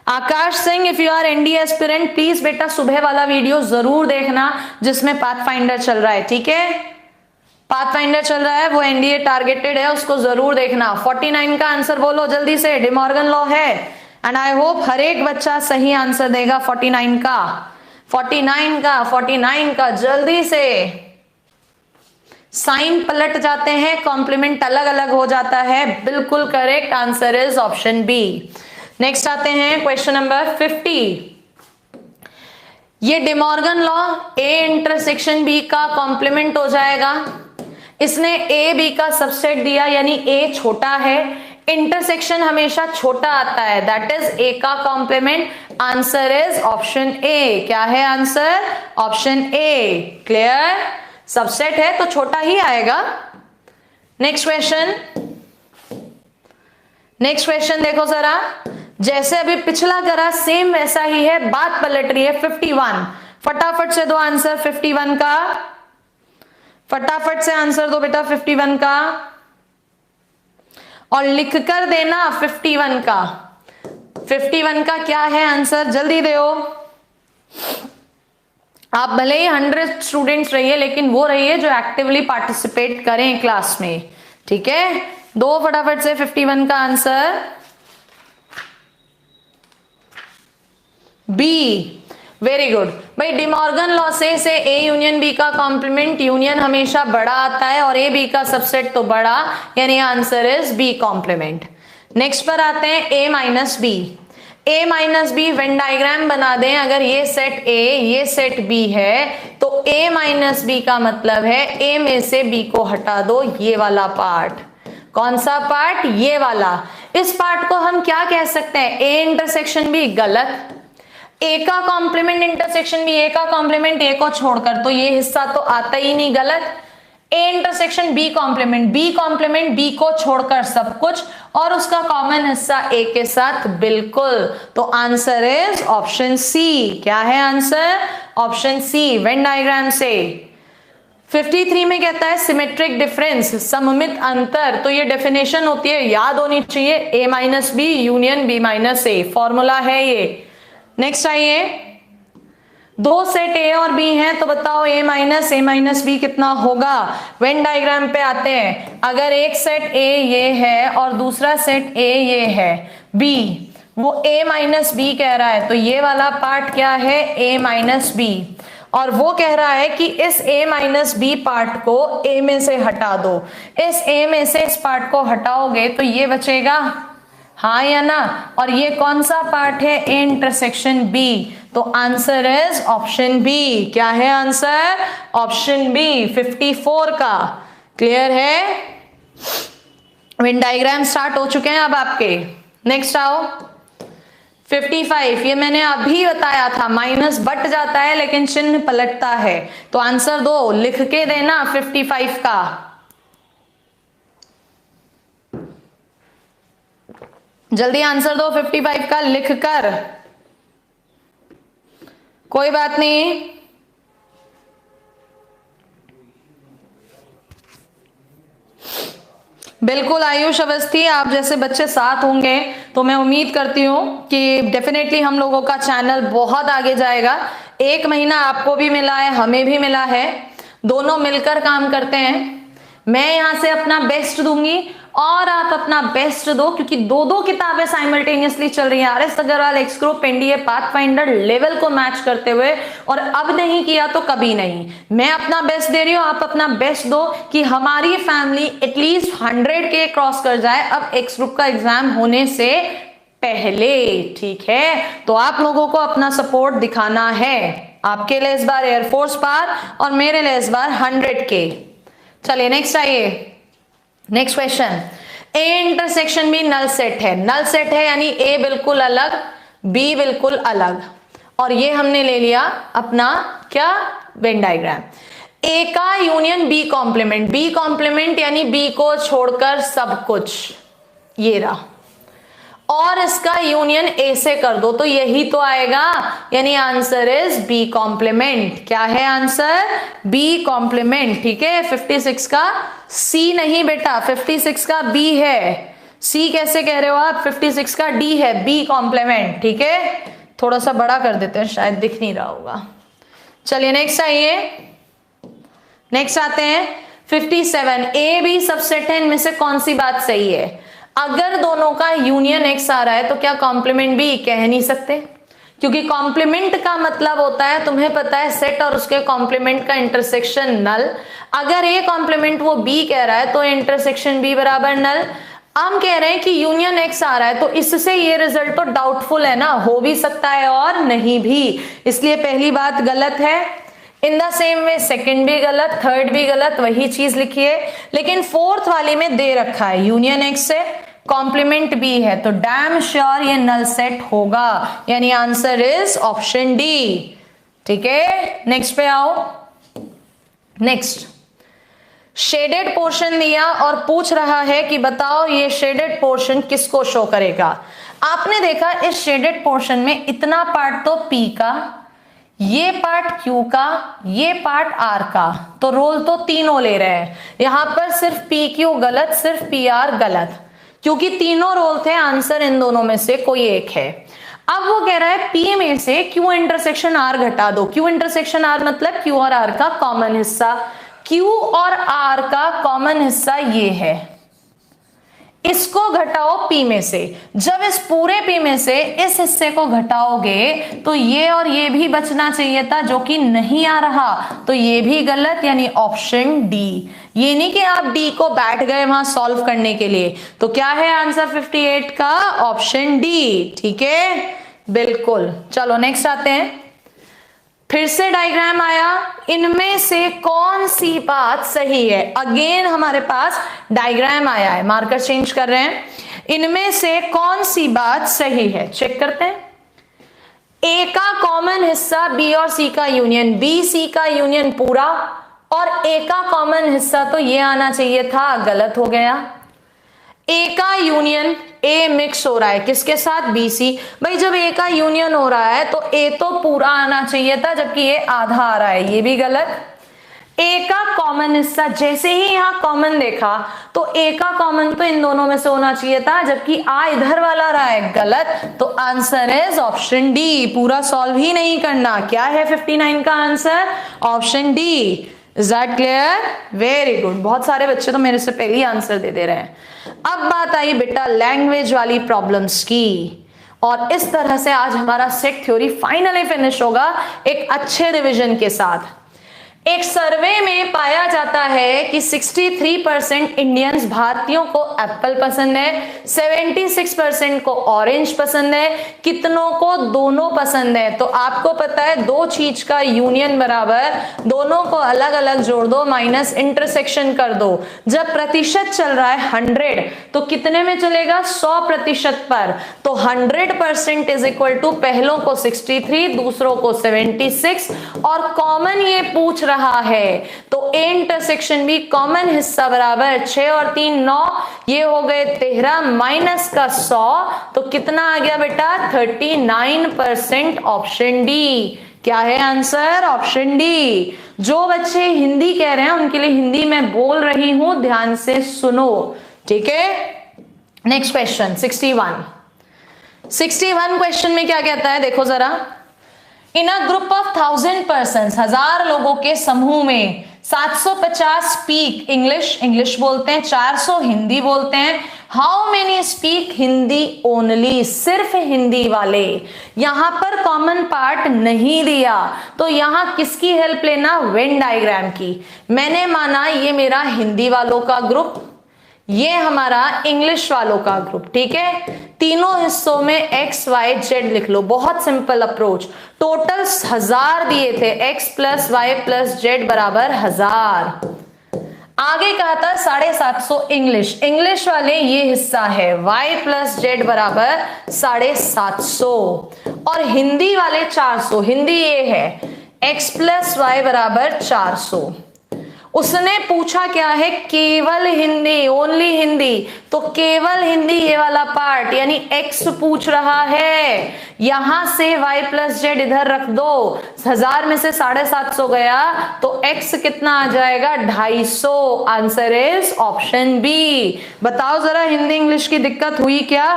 Akash Singh, if you are ND aspirant please बेटा सुबह वाला वीडियो जरूर देखना जिसमें पाथफाइंडर चल रहा है, ठीक है? पाथफाइंडर चल रहा है, वो एनडीए टारगेटेड है, उसको जरूर देखना। 49 का आंसर बोलो जल्दी से, डिमॉर्गन लॉ है एंड आई होप हर एक बच्चा सही आंसर देगा 49 का, 49 का जल्दी से। साइन पलट जाते हैं, कॉम्प्लीमेंट अलग अलग हो जाता है, बिल्कुल correct, answer is option B. Next आते हैं क्वेश्चन नंबर 50। ये De Morgan law A intersection B का कॉम्प्लीमेंट हो जाएगा। इसने ए बी का सबसेट दिया, यानी ए छोटा है, इंटरसेक्शन हमेशा छोटा आता है, दैट इज ए का complement, answer is option A. क्या है answer? Option A. Clear? Subset है तो छोटा ही आएगा। नेक्स्ट क्वेश्चन, नेक्स्ट क्वेश्चन देखो जरा, जैसे अभी पिछला करा सेम वैसा ही है, बात पलट रही है। 51, फटाफट से दो आंसर 51 का, फटाफट से आंसर दो बेटा 51 का, और लिख कर देना 51 का। 51 का क्या है आंसर, जल्दी दो। आप भले ही 100 स्टूडेंट्स रहिए, लेकिन वो रहिए जो एक्टिवली पार्टिसिपेट करें क्लास में, ठीक है? दो फटाफट से 51 का आंसर बी। वेरी गुड भाई, डिमॉर्गन लॉ से ए यूनियन बी का कॉम्प्लीमेंट यूनियन हमेशा बड़ा आता है और ए बी का सबसेट तो बड़ा, यानी answer is B complement. Next पर आते हैं A minus B. A minus B Venn diagram बना दें, अगर ये सेट ए ये सेट बी है तो ए माइनस बी का मतलब है ए में से बी को हटा दो, ये वाला पार्ट। कौन सा पार्ट? ये वाला। इस पार्ट को हम क्या कह सकते हैं? ए इंटरसेक्शन बी, गलत। ए का कॉम्प्लीमेंट इंटरसेक्शन बी, ए का कॉम्प्लीमेंट ए को छोड़कर, तो ये हिस्सा तो आता ही नहीं, गलत। A intersection B complement B को छोड़कर सब कुछ, और उसका कॉमन हिस्सा ए के साथ, बिल्कुल। तो आंसर इज ऑप्शन सी। क्या है answer? Option C, Venn diagram से। 53 में कहता है सिमेट्रिक डिफरेंस, सममित अंतर। तो ये डेफिनेशन होती है, याद होनी चाहिए, A minus B union B minus A, formula है ये। नेक्स्ट आइए, दो सेट ए और बी हैं, तो बताओ ए माइनस बी कितना होगा? वेन डायग्राम पे आते हैं, अगर एक सेट ए ये है और दूसरा सेट ए ये है बी, वो ए माइनस बी कह रहा है, तो ये वाला पार्ट क्या है? A minus B. और वो कह रहा है कि इस ए माइनस बी पार्ट को ए में से हटा दो। इस ए में से इस पार्ट को हटाओगे तो ये बचेगा, हाँ या ना? और ये कौन सा पार्ट है? A intersection B. तो आंसर इज ऑप्शन बी। क्या है आंसर? ऑप्शन बी, 54 का। क्लियर है? विन डायग्राम स्टार्ट हो चुके हैं अब आपके। नेक्स्ट आओ, 55। ये मैंने अभी बताया था, माइनस बट जाता है लेकिन चिन्ह पलटता है। तो आंसर दो, लिख के देना 55 का। जल्दी आंसर दो 55 का लिखकर, कोई बात नहीं। बिल्कुल आयुष अवस्थी, आप जैसे बच्चे साथ होंगे तो मैं उम्मीद करती हूं कि डेफिनेटली हम लोगों का चैनल बहुत आगे जाएगा। 1 महीना आपको भी मिला है, हमें भी मिला है, दोनों मिलकर काम करते हैं। मैं यहां से अपना बेस्ट दूंगी और आप अपना बेस्ट दो, क्योंकि दो किताबें साइमल्टेनियसली चल रही हैं, RS Agarwal X group NDA Pathfinder level को मैच करते हुए, और अब नहीं किया तो कभी नहीं। मैं अपना बेस्ट दे रही हूं, आप अपना बेस्ट दो कि हमारी फैमिली एटलीस्ट 100 के क्रॉस कर जाए अब एक्स ग्रुप का एग्जाम होने से पहले, ठीक है? तो आप लोगों को अपना सपोर्ट दिखाना है। आपके लिए इस बार एयरफोर्स पार और मेरे लिए इस बार 100 के। चलिए नेक्स्ट आइए, next question. A intersection B null set है, नल सेट है यानी ए बिल्कुल अलग, बी बिल्कुल अलग, और ये हमने ले लिया अपना क्या? When diagram. ए का यूनियन बी कॉम्प्लीमेंट यानी बी को छोड़कर सब कुछ, ये रहा, और इसका यूनियन ए से कर दो तो यही तो आएगा, यानी आंसर इज बी कॉम्प्लीमेंट। क्या है आंसर? B complement. ठीक है, 56 का सी नहीं बेटा, 56 का बी है। सी कैसे कह रहे हो आप? 56 का डी है, बी कॉम्प्लीमेंट। ठीक है, थोड़ा सा बड़ा कर देते हैं, शायद दिख नहीं रहा होगा। चलिए नेक्स्ट आइए, नेक्स्ट आते हैं 57। ए बी सबसेट है, इनमें से कौन सी बात सही है? अगर दोनों का यूनियन एक्स आ रहा है तो क्या कॉम्प्लीमेंट बी? कह नहीं सकते, क्योंकि कॉम्प्लीमेंट का मतलब होता है, तुम्हें पता है, सेट और उसके कॉम्प्लीमेंट का इंटरसेक्शन नल। अगर ए कॉम्प्लीमेंट वो बी कह रहा है तो इंटरसेक्शन बी बराबर नल। हम कह रहे हैं कि यूनियन एक्स आ रहा है तो इससे ये रिजल्ट तो डाउटफुल है ना, हो भी सकता है और नहीं भी, इसलिए पहली बात गलत है। In the same way second भी गलत, थर्ड भी गलत, वही चीज लिखिए। लेकिन फोर्थ वाली में दे रखा है यूनियन एक्स से कॉम्प्लीमेंट बी है, तो डैम श्योर ये नल सेट होगा, यानी आंसर इज ऑप्शन डी। ठीक है, नेक्स्ट पे आओ। नेक्स्ट, शेडेड पोर्शन दिया और पूछ रहा है कि बताओ ये शेडेड पोर्शन किसको शो करेगा। आपने देखा इस शेडेड पोर्शन में इतना पार्ट तो P का, ये पार्ट Q का, ये पार्ट R का, तो रोल तो तीनों ले रहे हैं। यहां पर सिर्फ PQ गलत, सिर्फ PR गलत, क्योंकि तीनों रोल थे, आंसर इन दोनों में से कोई एक है। अब वो कह रहा है P में से Q इंटरसेक्शन R घटा दो। Q इंटरसेक्शन R मतलब Q और R का कॉमन हिस्सा, Q और R का कॉमन हिस्सा ये है, इसको घटाओ p में से। जब इस पूरे p में से इस हिस्से को घटाओगे तो ये और ये भी बचना चाहिए था, जो कि नहीं आ रहा, तो ये भी गलत, यानी ऑप्शन डी। ये नहीं कि आप डी को बैठ गए वहां सॉल्व करने के लिए, तो क्या है आंसर 58 का? Option D. ठीक है, बिल्कुल। चलो नेक्स्ट आते हैं। फिर से डायग्राम आया, इनमें से कौन सी बात सही है? अगेन हमारे पास डायग्राम आया है, मार्कर चेंज कर रहे हैं। इनमें से कौन सी बात सही है, चेक करते हैं। ए का कॉमन हिस्सा बी और सी का यूनियन, बी सी का यूनियन पूरा, और ए का कॉमन हिस्सा तो ये आना चाहिए था, गलत हो गया। ए का यूनियन, ए मिक्स हो रहा है किसके साथ? B C. भाई जब ए का यूनियन हो रहा है तो ए तो पूरा आना चाहिए था, जबकि ये आधा आ रहा है, ये भी गलत। ए का कॉमन हिस्सा, जैसे ही यहां कॉमन देखा तो ए का कॉमन तो इन दोनों में से होना चाहिए था, जबकि आ इधर वाला रहा है, गलत। तो आंसर इज ऑप्शन डी। पूरा सॉल्व ही नहीं करना। क्या है 59 का answer? Option D. Is that clear? Very good. बहुत सारे बच्चे तो मेरे से पहले ही आंसर दे रहे हैं। अब बात आई बेटा लैंग्वेज वाली प्रॉब्लम्स की, और इस तरह से आज हमारा सेट थ्योरी फाइनली फिनिश होगा एक अच्छे रिवीजन के साथ। एक सर्वे में पाया जाता है कि 63% इंडियंस भारतीयों को एप्पल पसंद है, 76% को ऑरेंज पसंद है, कितनों को दोनों पसंद है। तो आपको पता है दो चीज का यूनियन बराबर, दोनों को अलग अलग जोड़ दो माइनस इंटरसेक्शन कर दो। जब प्रतिशत चल रहा है 100 तो कितने में चलेगा? 100% पर। तो 100% इज इक्वल टू पहलों को 63, दूसरों को 76, और कॉमन ये पूछ रहा है तो ए इंटरसेक्शन भी कॉमन हिस्सा बराबर 6 और 3 9, ये हो गए 13 माइनस का 100, तो कितना आ गया बेटा? 39%। Option D. क्या है आंसर? Option D. जो बच्चे हिंदी कह रहे हैं उनके लिए हिंदी में बोल रही हूं, ध्यान से सुनो, ठीक है। नेक्स्ट क्वेश्चन 61 क्वेश्चन में क्या कहता है, देखो जरा। इन अ ग्रुप ऑफ 1000 पर्सन, 1000 लोगों के समूह में 750 स्पीक इंग्लिश बोलते हैं, 400 हिंदी बोलते हैं। How many speak Hindi only? सिर्फ हिंदी वाले। यहां पर कॉमन पार्ट नहीं दिया, तो यहां किसकी हेल्प लेना? वेन डायग्राम की। मैंने माना ये मेरा हिंदी वालों का ग्रुप, ये हमारा इंग्लिश वालों का ग्रुप, ठीक है। तीनों हिस्सों में x y z लिख लो, बहुत सिंपल अप्रोच। टोटल 1000 दिए थे, x plus Y plus Z बराबर 1000। आगे कहा था 750 इंग्लिश वाले ये हिस्सा है, y प्लस जेड बराबर 750, और हिंदी वाले 400, हिंदी ये है x प्लस वाई बराबर 400। उसने पूछा क्या है? केवल हिंदी, ओनली हिंदी, तो केवल हिंदी ये वाला पार्ट यानी x पूछ रहा है। यहां से y प्लस जेड इधर रख दो, 1000 में से 750 गया तो x कितना आ जाएगा? 250। Answer is option B. बताओ जरा हिंदी इंग्लिश की दिक्कत हुई क्या?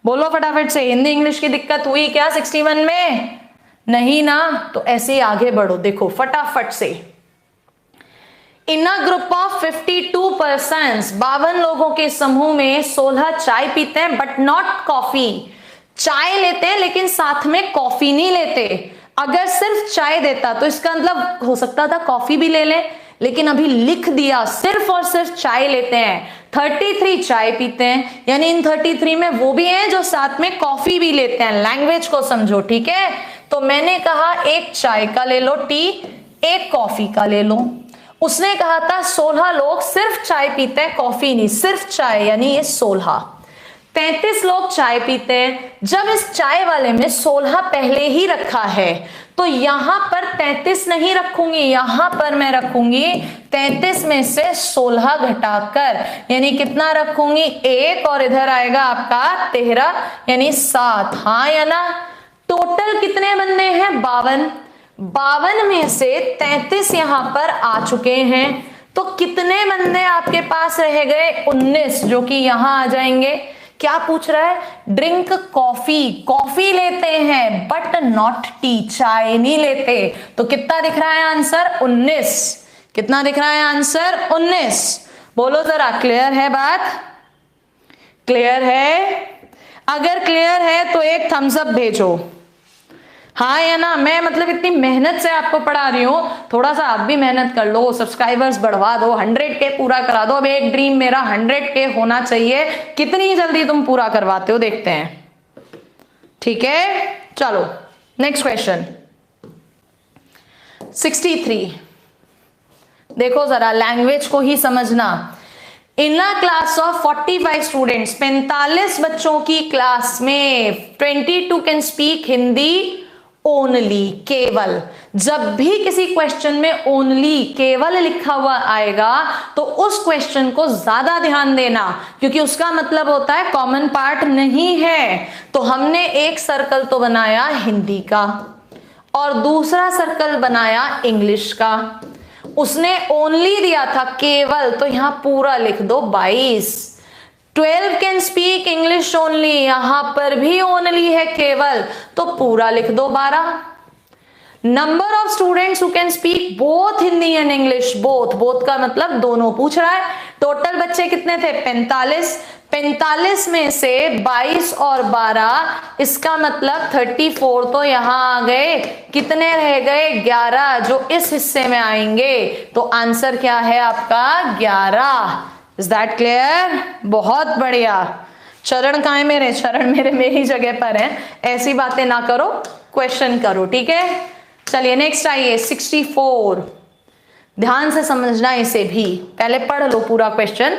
बोलो फटाफट से, हिंदी इंग्लिश की दिक्कत हुई क्या 61 में? नहीं ना, तो ऐसे ही आगे बढ़ो। देखो फटाफट से, इन अ ग्रुप ऑफ 52 पर्सन्स, 52 लोगों के समूह में 16 चाय पीते हैं बट नॉट कॉफी। चाय लेते हैं लेकिन साथ में कॉफी नहीं लेते। अगर सिर्फ चाय देता तो इसका मतलब हो सकता था कॉफी भी ले ले, लेकिन अभी लिख दिया सिर्फ और सिर्फ चाय लेते हैं। 33 चाय पीते हैं, यानी इन 33 में वो भी हैं जो साथ में कॉफी भी लेते हैं। लैंग्वेज को समझो, ठीक है। तो मैंने कहा एक चाय का ले लो टी, एक कॉफी का ले लो। उसने कहा था 16 लोग सिर्फ चाय पीते हैं, कॉफी नहीं, सिर्फ चाय, यानी ये 16। 33 लोग चाय पीते हैं। जब इस चाय वाले में 16 पहले ही रखा है तो यहां पर 33 नहीं रखूंगी, यहां पर मैं रखूंगी 33 में से 16 घटाकर, यानी कितना रखूंगी? 1, और इधर आएगा आपका 13 यानी 7। हाँ या ना? टोटल कितने बनने हैं? 52। 52 में से 33 यहां पर आ चुके हैं, तो कितने बंदे आपके पास रह गए? 19, जो कि यहां आ जाएंगे। क्या पूछ रहा है? ड्रिंक कॉफी, कॉफी लेते हैं बट नॉट टी, चाय नहीं लेते। तो कितना दिख रहा है आंसर? 19। कितना दिख रहा है आंसर? 19। बोलो जरा, क्लियर है बात? क्लियर है? अगर क्लियर है तो एक थम्स अप भेजो, हाँ या ना। मैं मतलब इतनी मेहनत से आपको पढ़ा रही हूँ, थोड़ा सा आप भी मेहनत कर लो, सब्सक्राइबर्स बढ़वा दो, 100K पूरा करा दो। अब एक ड्रीम मेरा 100K होना चाहिए, कितनी जल्दी तुम पूरा करवाते हो देखते हैं, ठीक है? चलो नेक्स्ट क्वेश्चन 63। देखो जरा लैंग्वेज को ही समझना। इन अ क्लास ऑफ 45 स्टूडेंट्स, 45 बच्चों की क्लास में 22 कैन स्पीक हिंदी ओनली, केवल। जब भी किसी क्वेश्चन में ओनली, केवल लिखा हुआ आएगा तो उस क्वेश्चन को ज्यादा ध्यान देना, क्योंकि उसका मतलब होता है कॉमन पार्ट नहीं है। तो हमने एक सर्कल तो बनाया हिंदी का और दूसरा सर्कल बनाया इंग्लिश का। उसने ओनली दिया था केवल, तो यहां पूरा लिख दो 22। 12 कैन स्पीक इंग्लिश ओनली, यहां पर भी ओनली है केवल, तो पूरा लिख दो 12। Number of students who can speak both Hindi and English, both का मतलब दोनों पूछ रहा है। टोटल बच्चे कितने थे? 45। 45 में से 22 और 12, इसका मतलब 34, तो यहां आ गए, कितने रह गए? 11, जो इस हिस्से में आएंगे। तो आंसर क्या है आपका? 11। Is that clear? बहुत बढ़िया। चरण कहाँ है मेरे? चरण मेरी जगह पर है, ऐसी बातें ना करो, क्वेश्चन करो, ठीक है? चलिए नेक्स्ट आइए 64। ध्यान से समझना इसे भी, पहले पढ़ लो पूरा क्वेश्चन।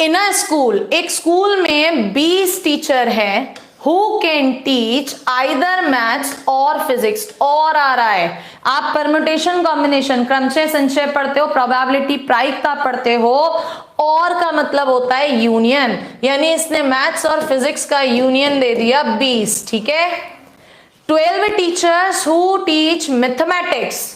इन अ स्कूल, एक स्कूल में 20 टीचर है who can teach either maths और फिजिक्स। और आ रहा है, आप परम्यूटेशन कॉम्बिनेशन, क्रमशः संचय पढ़ते हो, प्रोबेबिलिटी प्रायिकता पढ़ते हो। और का मतलब होता है यूनियन, यानी इसने मैथ्स और फिजिक्स का यूनियन दे दिया 20, ठीक है? 12 teachers who teach mathematics,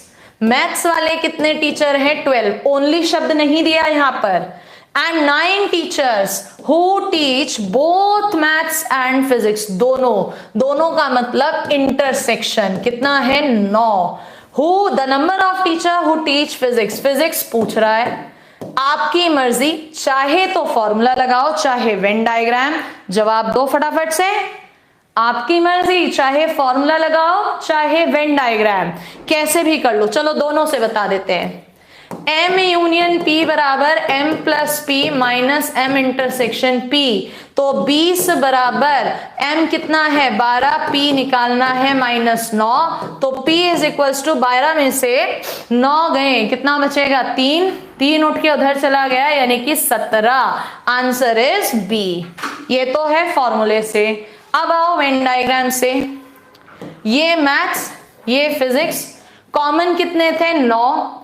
maths वाले कितने टीचर हैं? 12, ओनली शब्द नहीं दिया यहां पर। And 9 teachers who teach both maths and physics, दोनों का मतलब इंटरसेक्शन, कितना है? 9। Who the number of teacher who teach physics पूछ रहा है, आपकी मर्जी, चाहे तो फॉर्मूला लगाओ, चाहे वेन डायग्राम। जवाब दो फटाफट से, आपकी मर्जी, चाहे फॉर्मूला लगाओ चाहे वेन डायग्राम, कैसे भी कर लो। चलो दोनों से बता देते हैं। M यूनियन P बराबर M plus P minus M intersection P। तो 20 बराबर M कितना है? 12, P निकालना है -9, तो P इज इक्वल्स टू 12 में से 9 गए, कितना बचेगा? 3 उठ के उधर चला गया, यानी कि 17। Answer is B। ये तो है फॉर्मूले से। अब आओ वेन डायग्राम से। ये मैथ्स, ये फिजिक्स, कॉमन कितने थे? 9।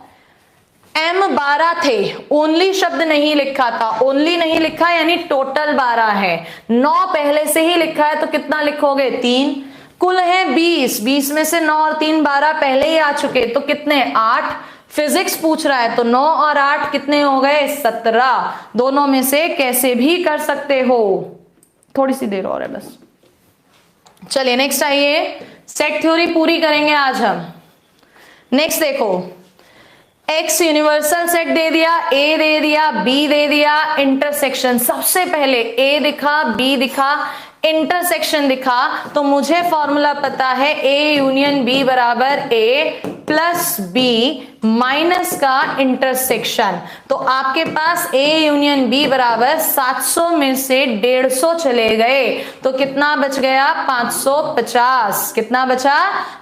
M 12 थे, ओनली शब्द नहीं लिखा था, ओनली नहीं लिखा यानी टोटल 12 है। 9 पहले से ही लिखा है, तो कितना लिखोगे? 3। कुल है 20 में से 9 और 3 12 पहले ही आ चुके, तो कितने? 8। फिजिक्स पूछ रहा है, तो 9 और 8 कितने हो गए? 17। दोनों में से कैसे भी कर सकते हो। थोड़ी सी देर और है बस। चलिए नेक्स्ट आइए, सेट थ्योरी पूरी करेंगे आज हम। नेक्स्ट देखो, X यूनिवर्सल सेट दे दिया, A दे दिया, B दे दिया, इंटरसेक्शन सबसे पहले A दिखा, B दिखा, इंटरसेक्शन दिखा, तो मुझे फॉर्मूला पता है A यूनियन B बराबर A प्लस B माइनस का इंटरसेक्शन। तो आपके पास A यूनियन B बराबर 700 में से 150 चले गए, तो कितना बच गया? 550। कितना बचा?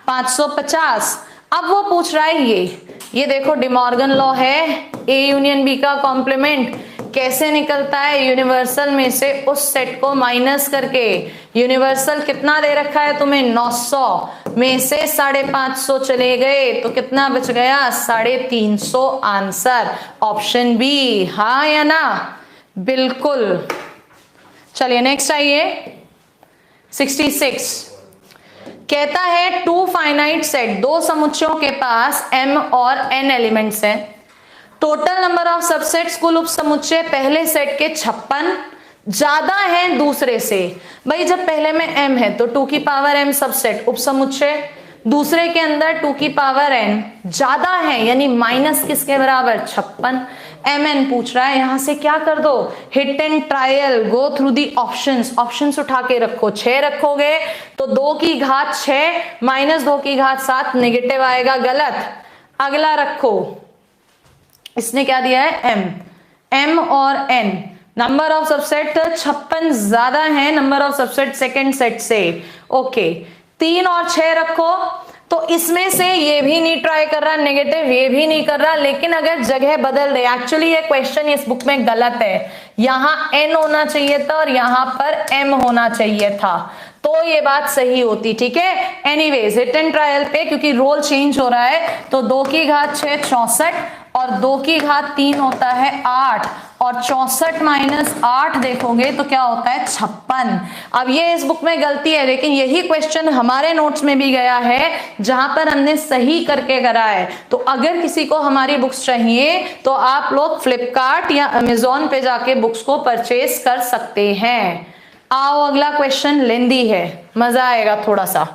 550। अब वो पूछ रहा है ये देखो डिमॉर्गन लॉ है, A यूनियन B का कॉम्प्लीमेंट कैसे निकलता है? यूनिवर्सल में से उस सेट को माइनस करके। यूनिवर्सल कितना दे रखा है तुम्हें? 900 में से 550 चले गए, तो कितना बच गया? 350। आंसर ऑप्शन बी, हाँ या ना? बिल्कुल। चलिए नेक्स्ट आइए 66। कहता है टू फाइनाइट सेट, दो समुच्चयों के पास m और n एलिमेंट्स हैं। टोटल नंबर ऑफ सबसेट्स, कुल उप समुच्चय पहले सेट के 56 ज्यादा है दूसरे से। भाई जब पहले में m है तो 2 की पावर m सबसेट उप समुच्चय, दूसरे के अंदर 2 की पावर n ज्यादा है, यानी माइनस किसके बराबर? 56। mn पूछ रहा है, यहां से क्या कर दो, hit and trial, go through the options, options उठा के रखो। 6 रखोगे तो 2 की घात 6 माइनस 2 की घात 7 नेगेटिव आएगा, गलत। अगला रखो, इसने क्या दिया है, m और n, नंबर ऑफ सबसेट 56 ज्यादा है number of subset second set से, ओके। 3 और 6 रखो, तो इसमें से ये भी नहीं ट्राई कर रहा नेगेटिव, ये भी नहीं कर रहा, लेकिन अगर जगह बदल दे, एक्चुअली ये क्वेश्चन इस बुक में गलत है, यहां n होना चाहिए था और यहां पर m होना चाहिए था, तो ये बात सही होती, ठीक है। एनीवेज हिट एंड ट्रायल पे क्योंकि रोल चेंज हो रहा है, तो 2 की घात 6 64 और 2 की घात 3 होता है 8 और 64 माइनस 8 देखोगे तो क्या होता है 56। अब ये इस बुक में गलती है, लेकिन यही क्वेश्चन हमारे नोट्स में भी गया है जहां पर हमने सही करके करा है। तो अगर किसी को हमारी बुक्स चाहिए तो आप लोग फ्लिपकार्ट या अमेजोन पे जाके बुक्स को परचेज कर सकते हैं। आओ अगला क्वेश्चन लेंदी है, मजा आएगा थोड़ा सा।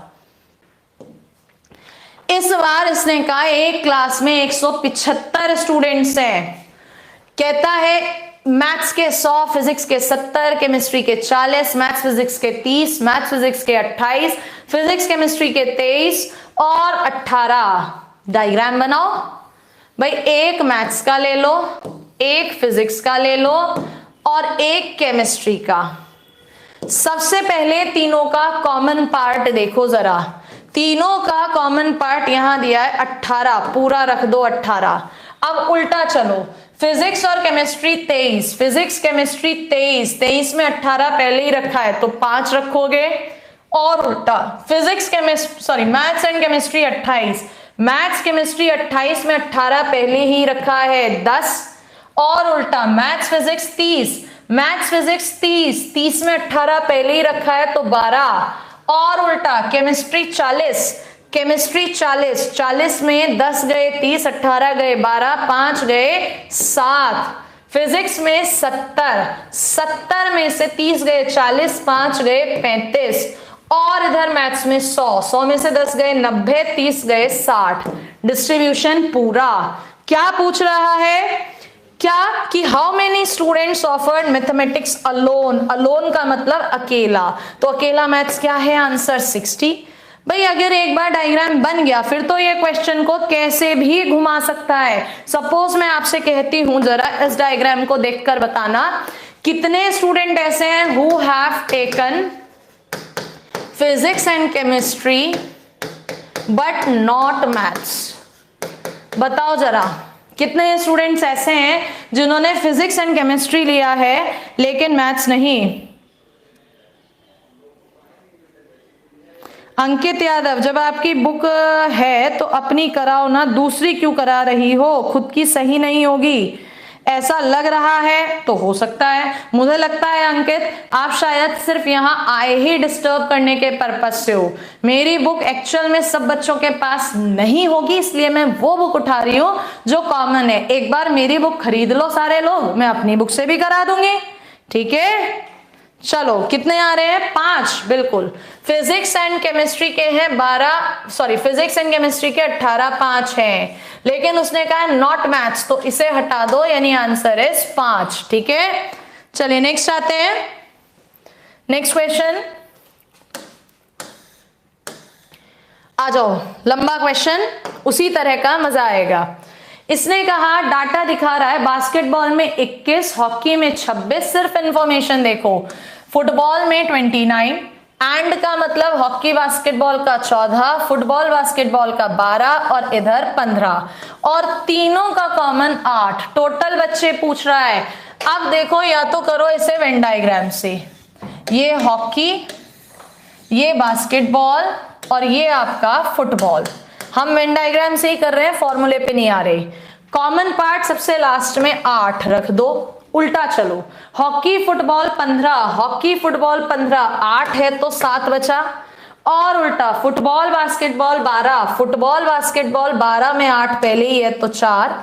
इस बार इसने कहा एक क्लास में 175 स्टूडेंट्स हैं, कहता है मैथ्स के 100, फिजिक्स के 70, केमिस्ट्री के 40, मैथ्स फिजिक्स के 30, मैथ्स फिजिक्स के 28, फिजिक्स केमिस्ट्री के 23 और 18। डायग्राम बनाओ भाई, एक मैथ्स का ले लो, एक फिजिक्स का ले लो और एक केमिस्ट्री का। सबसे पहले तीनों का कॉमन पार्ट देखो जरा, तीनों का कॉमन पार्ट यहां दिया है 18, पूरा रख दो 18। अब उल्टा चलो, फिजिक्स और केमिस्ट्री 23, फिजिक्स केमिस्ट्री 23, 23 में 18 पहले ही रखा है तो 5 रखोगे, और उल्टा physics chemistry sorry maths and chemistry 28, maths chemistry 28 में 18 पहले ही रखा है 10, और उल्टा मैथ्स फिजिक्स 30, मैथ्स फिजिक्स 30, 30 में 18 पहले ही रखा है तो 12, और उल्टा केमिस्ट्री 40, केमिस्ट्री 40, 40 में 10 गए 30, 18 गए 12, 5 गए 7, फिजिक्स में 70, 70 में से 30 गए 40, 5 गए 35, और इधर मैथ्स में 100, 100 में से 10 गए 90, 30 गए 60। डिस्ट्रीब्यूशन पूरा। क्या पूछ रहा है, क्या कि how many students offered mathematics alone, alone का मतलब अकेला, तो अकेला मैथ्स क्या है, आंसर 60। भाई अगर एक बार डायग्राम बन गया फिर तो ये क्वेश्चन को कैसे भी घुमा सकता है। सपोज मैं आपसे कहती हूं जरा इस डायग्राम को देखकर बताना, कितने स्टूडेंट ऐसे हैं who have taken physics and chemistry but not maths, बताओ जरा कितने स्टूडेंट्स ऐसे हैं जिन्होंने फिजिक्स एंड केमिस्ट्री लिया है लेकिन मैथ्स नहीं। अंकित यादव, जब आपकी बुक है तो अपनी कराओ ना, दूसरी क्यों करा रही हो, खुद की सही नहीं होगी, ऐसा लग रहा है तो हो सकता है। मुझे लगता है अंकित आप शायद सिर्फ यहाँ आए ही डिस्टर्ब करने के पर्पज से हो। मेरी बुक एक्चुअल में सब बच्चों के पास नहीं होगी, इसलिए मैं वो बुक उठा रही हूँ जो कॉमन है। एक बार मेरी बुक खरीद लो सारे लोग, मैं अपनी बुक से भी करा दूंगी, ठीक है। चलो कितने आ रहे हैं, 5, बिल्कुल। फिजिक्स एंड केमिस्ट्री के हैं 12, सॉरी फिजिक्स एंड केमिस्ट्री के 18, 5 हैं, लेकिन उसने कहा नॉट मैथ्स, तो इसे हटा दो, यानी आंसर इज 5, ठीक है। चलिए नेक्स्ट आते हैं, नेक्स्ट क्वेश्चन आ जाओ, लंबा क्वेश्चन उसी तरह का, मजा आएगा। इसने कहा डाटा दिखा रहा है बास्केटबॉल में 21, हॉकी में 26, सिर्फ इंफॉर्मेशन देखो, फुटबॉल में 29, एंड का मतलब हॉकी बास्केटबॉल का 14, फुटबॉल बास्केटबॉल का 12 और इधर 15, और तीनों का कॉमन 8, टोटल बच्चे पूछ रहा है। अब देखो या तो करो इसे वेन डायग्राम से, ये हॉकी, ये बास्केटबॉल और ये आपका फुटबॉल, हम वेन डायग्राम से ही कर रहे हैं, फॉर्मूले पे नहीं आ रहे। कॉमन पार्ट सबसे लास्ट में 8 रख दो, उल्टा चलो, हॉकी फुटबॉल 15, हॉकी फुटबॉल 15, 8 है तो 7 बचा, और उल्टा फुटबॉल बास्केटबॉल 12, फुटबॉल बास्केटबॉल 12 में 8 पहले ही है तो 4,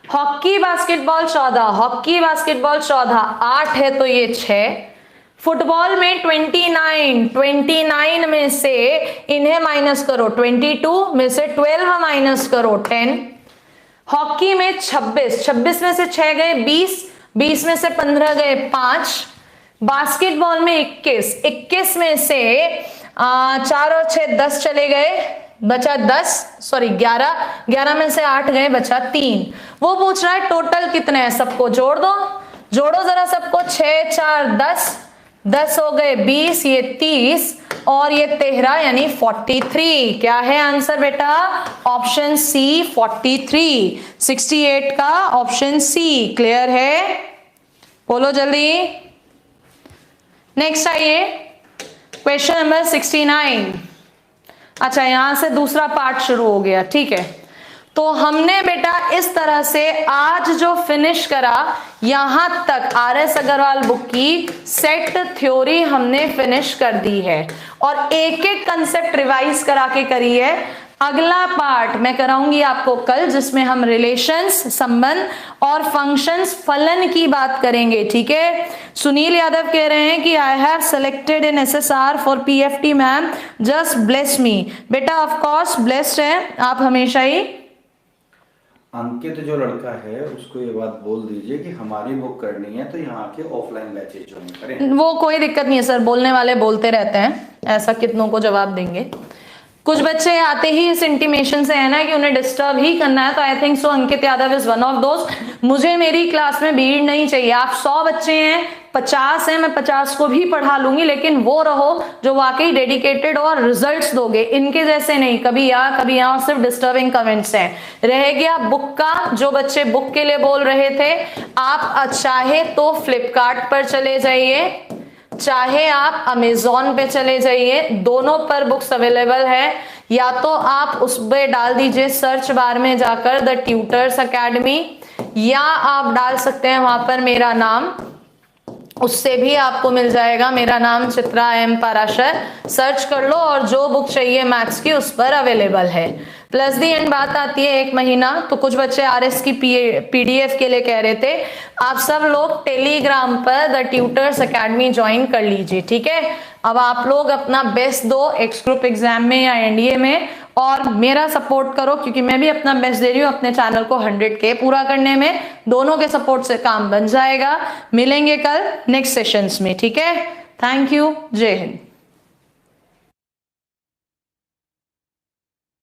हॉकी बास्केटबॉल 14, हॉकी बास्केटबॉल 14, 8 है तो ये 6, फुटबॉल में 29, 29 में से इन्हें माइनस करो 22, में से 12 माइनस करो 10, हॉकी में 26, 26 में से 6 गए 20, 20 में से 15 गए 5, बास्केटबॉल में 21, 21 में से 4 और 6 10 चले गए, बचा 10, सॉरी 11, 11 में से 8 गए, बचा 3। वो पूछ रहा है टोटल कितने हैं, सबको जोड़ दो, जोड़ो जरा सबको, 6 4 10, 10 हो गए 20, ये 30 और ये 13 यानी 43। क्या है आंसर बेटा? ऑप्शन सी 43, 68 का ऑप्शन सी। क्लियर है? बोलो जल्दी। नेक्स्ट आइए, क्वेश्चन नंबर 69। अच्छा, यहां से दूसरा पार्ट शुरू हो गया, ठीक है। तो हमने बेटा इस तरह से आज जो फिनिश करा, यहां तक RS अग्रवाल बुक की सेट थ्योरी हमने फिनिश कर दी है और एक एक कंसेप्ट रिवाइज करा के करी है। अगला पार्ट मैं कराऊंगी आपको कल, जिसमें हम रिलेशंस, संबंध और फंक्शंस, फलन की बात करेंगे, ठीक है। सुनील यादव कह रहे हैं कि I have selected in SSR for PFT ma'am, just bless me. बेटा ऑफ कोर्स ब्लेस्ड है आप हमेशा ही। अंकित जो लड़का है उसको ये बात बोल दीजिए कि हमारी बुक करनी है तो यहाँ के ऑफलाइन बैचेज ज्वाइन करें। वो कोई दिक्कत नहीं है सर, बोलने वाले बोलते रहते हैं, ऐसा कितनों को जवाब देंगे। कुछ बच्चे आते ही इस इंटीमेशन से है ना कि उन्हें डिस्टर्ब ही करना है, तो I think so Ankit Yadav is one of दोस्त। मुझे मेरी क्लास में भीड़ नहीं चाहिए। आप 100 बच्चे हैं, 50 हैं, मैं 50 को भी पढ़ा लूंगी, लेकिन वो रहो जो वाकई डेडिकेटेड और रिजल्ट्स दोगे। इनके जैसे नहीं, कभी यहाँ सिर्फ डिस्टर्बिंग कमेंट्स हैं। रह गया बुक का, जो बच्चे बुक के लिए बोल रहे थे, आप चाहे तो फ्लिपकार्ट पर चले जाइए, चाहे आप अमेजोन पे चले जाइए, दोनों पर बुक्स अवेलेबल है। या तो आप उस पे डाल दीजिए सर्च बार में जाकर द ट्यूटर्स अकेडमी, या आप डाल सकते हैं वहां पर मेरा नाम, उससे भी आपको मिल जाएगा। मेरा नाम चित्रा एम पाराशर, सर्च कर लो और जो बुक चाहिए मैथ्स की उस पर अवेलेबल है। प्लस दी एंड बात आती है 1 महीना, तो कुछ बच्चे RS की PDF के लिए कह रहे थे। आप सब लोग टेलीग्राम पर द ट्यूटर्स अकेडमी ज्वाइन कर लीजिए, ठीक है। अब आप लोग अपना बेस्ट दो एक्स ग्रुप एग्जाम में या NDA में, और मेरा सपोर्ट करो, क्योंकि मैं भी अपना बेस्ट दे रही हूँ अपने चैनल को 100K पूरा करने में। दोनों के सपोर्ट से काम बन जाएगा। मिलेंगे कल नेक्स्ट सेशंस में, ठीक है। थैंक यू, जय हिंद।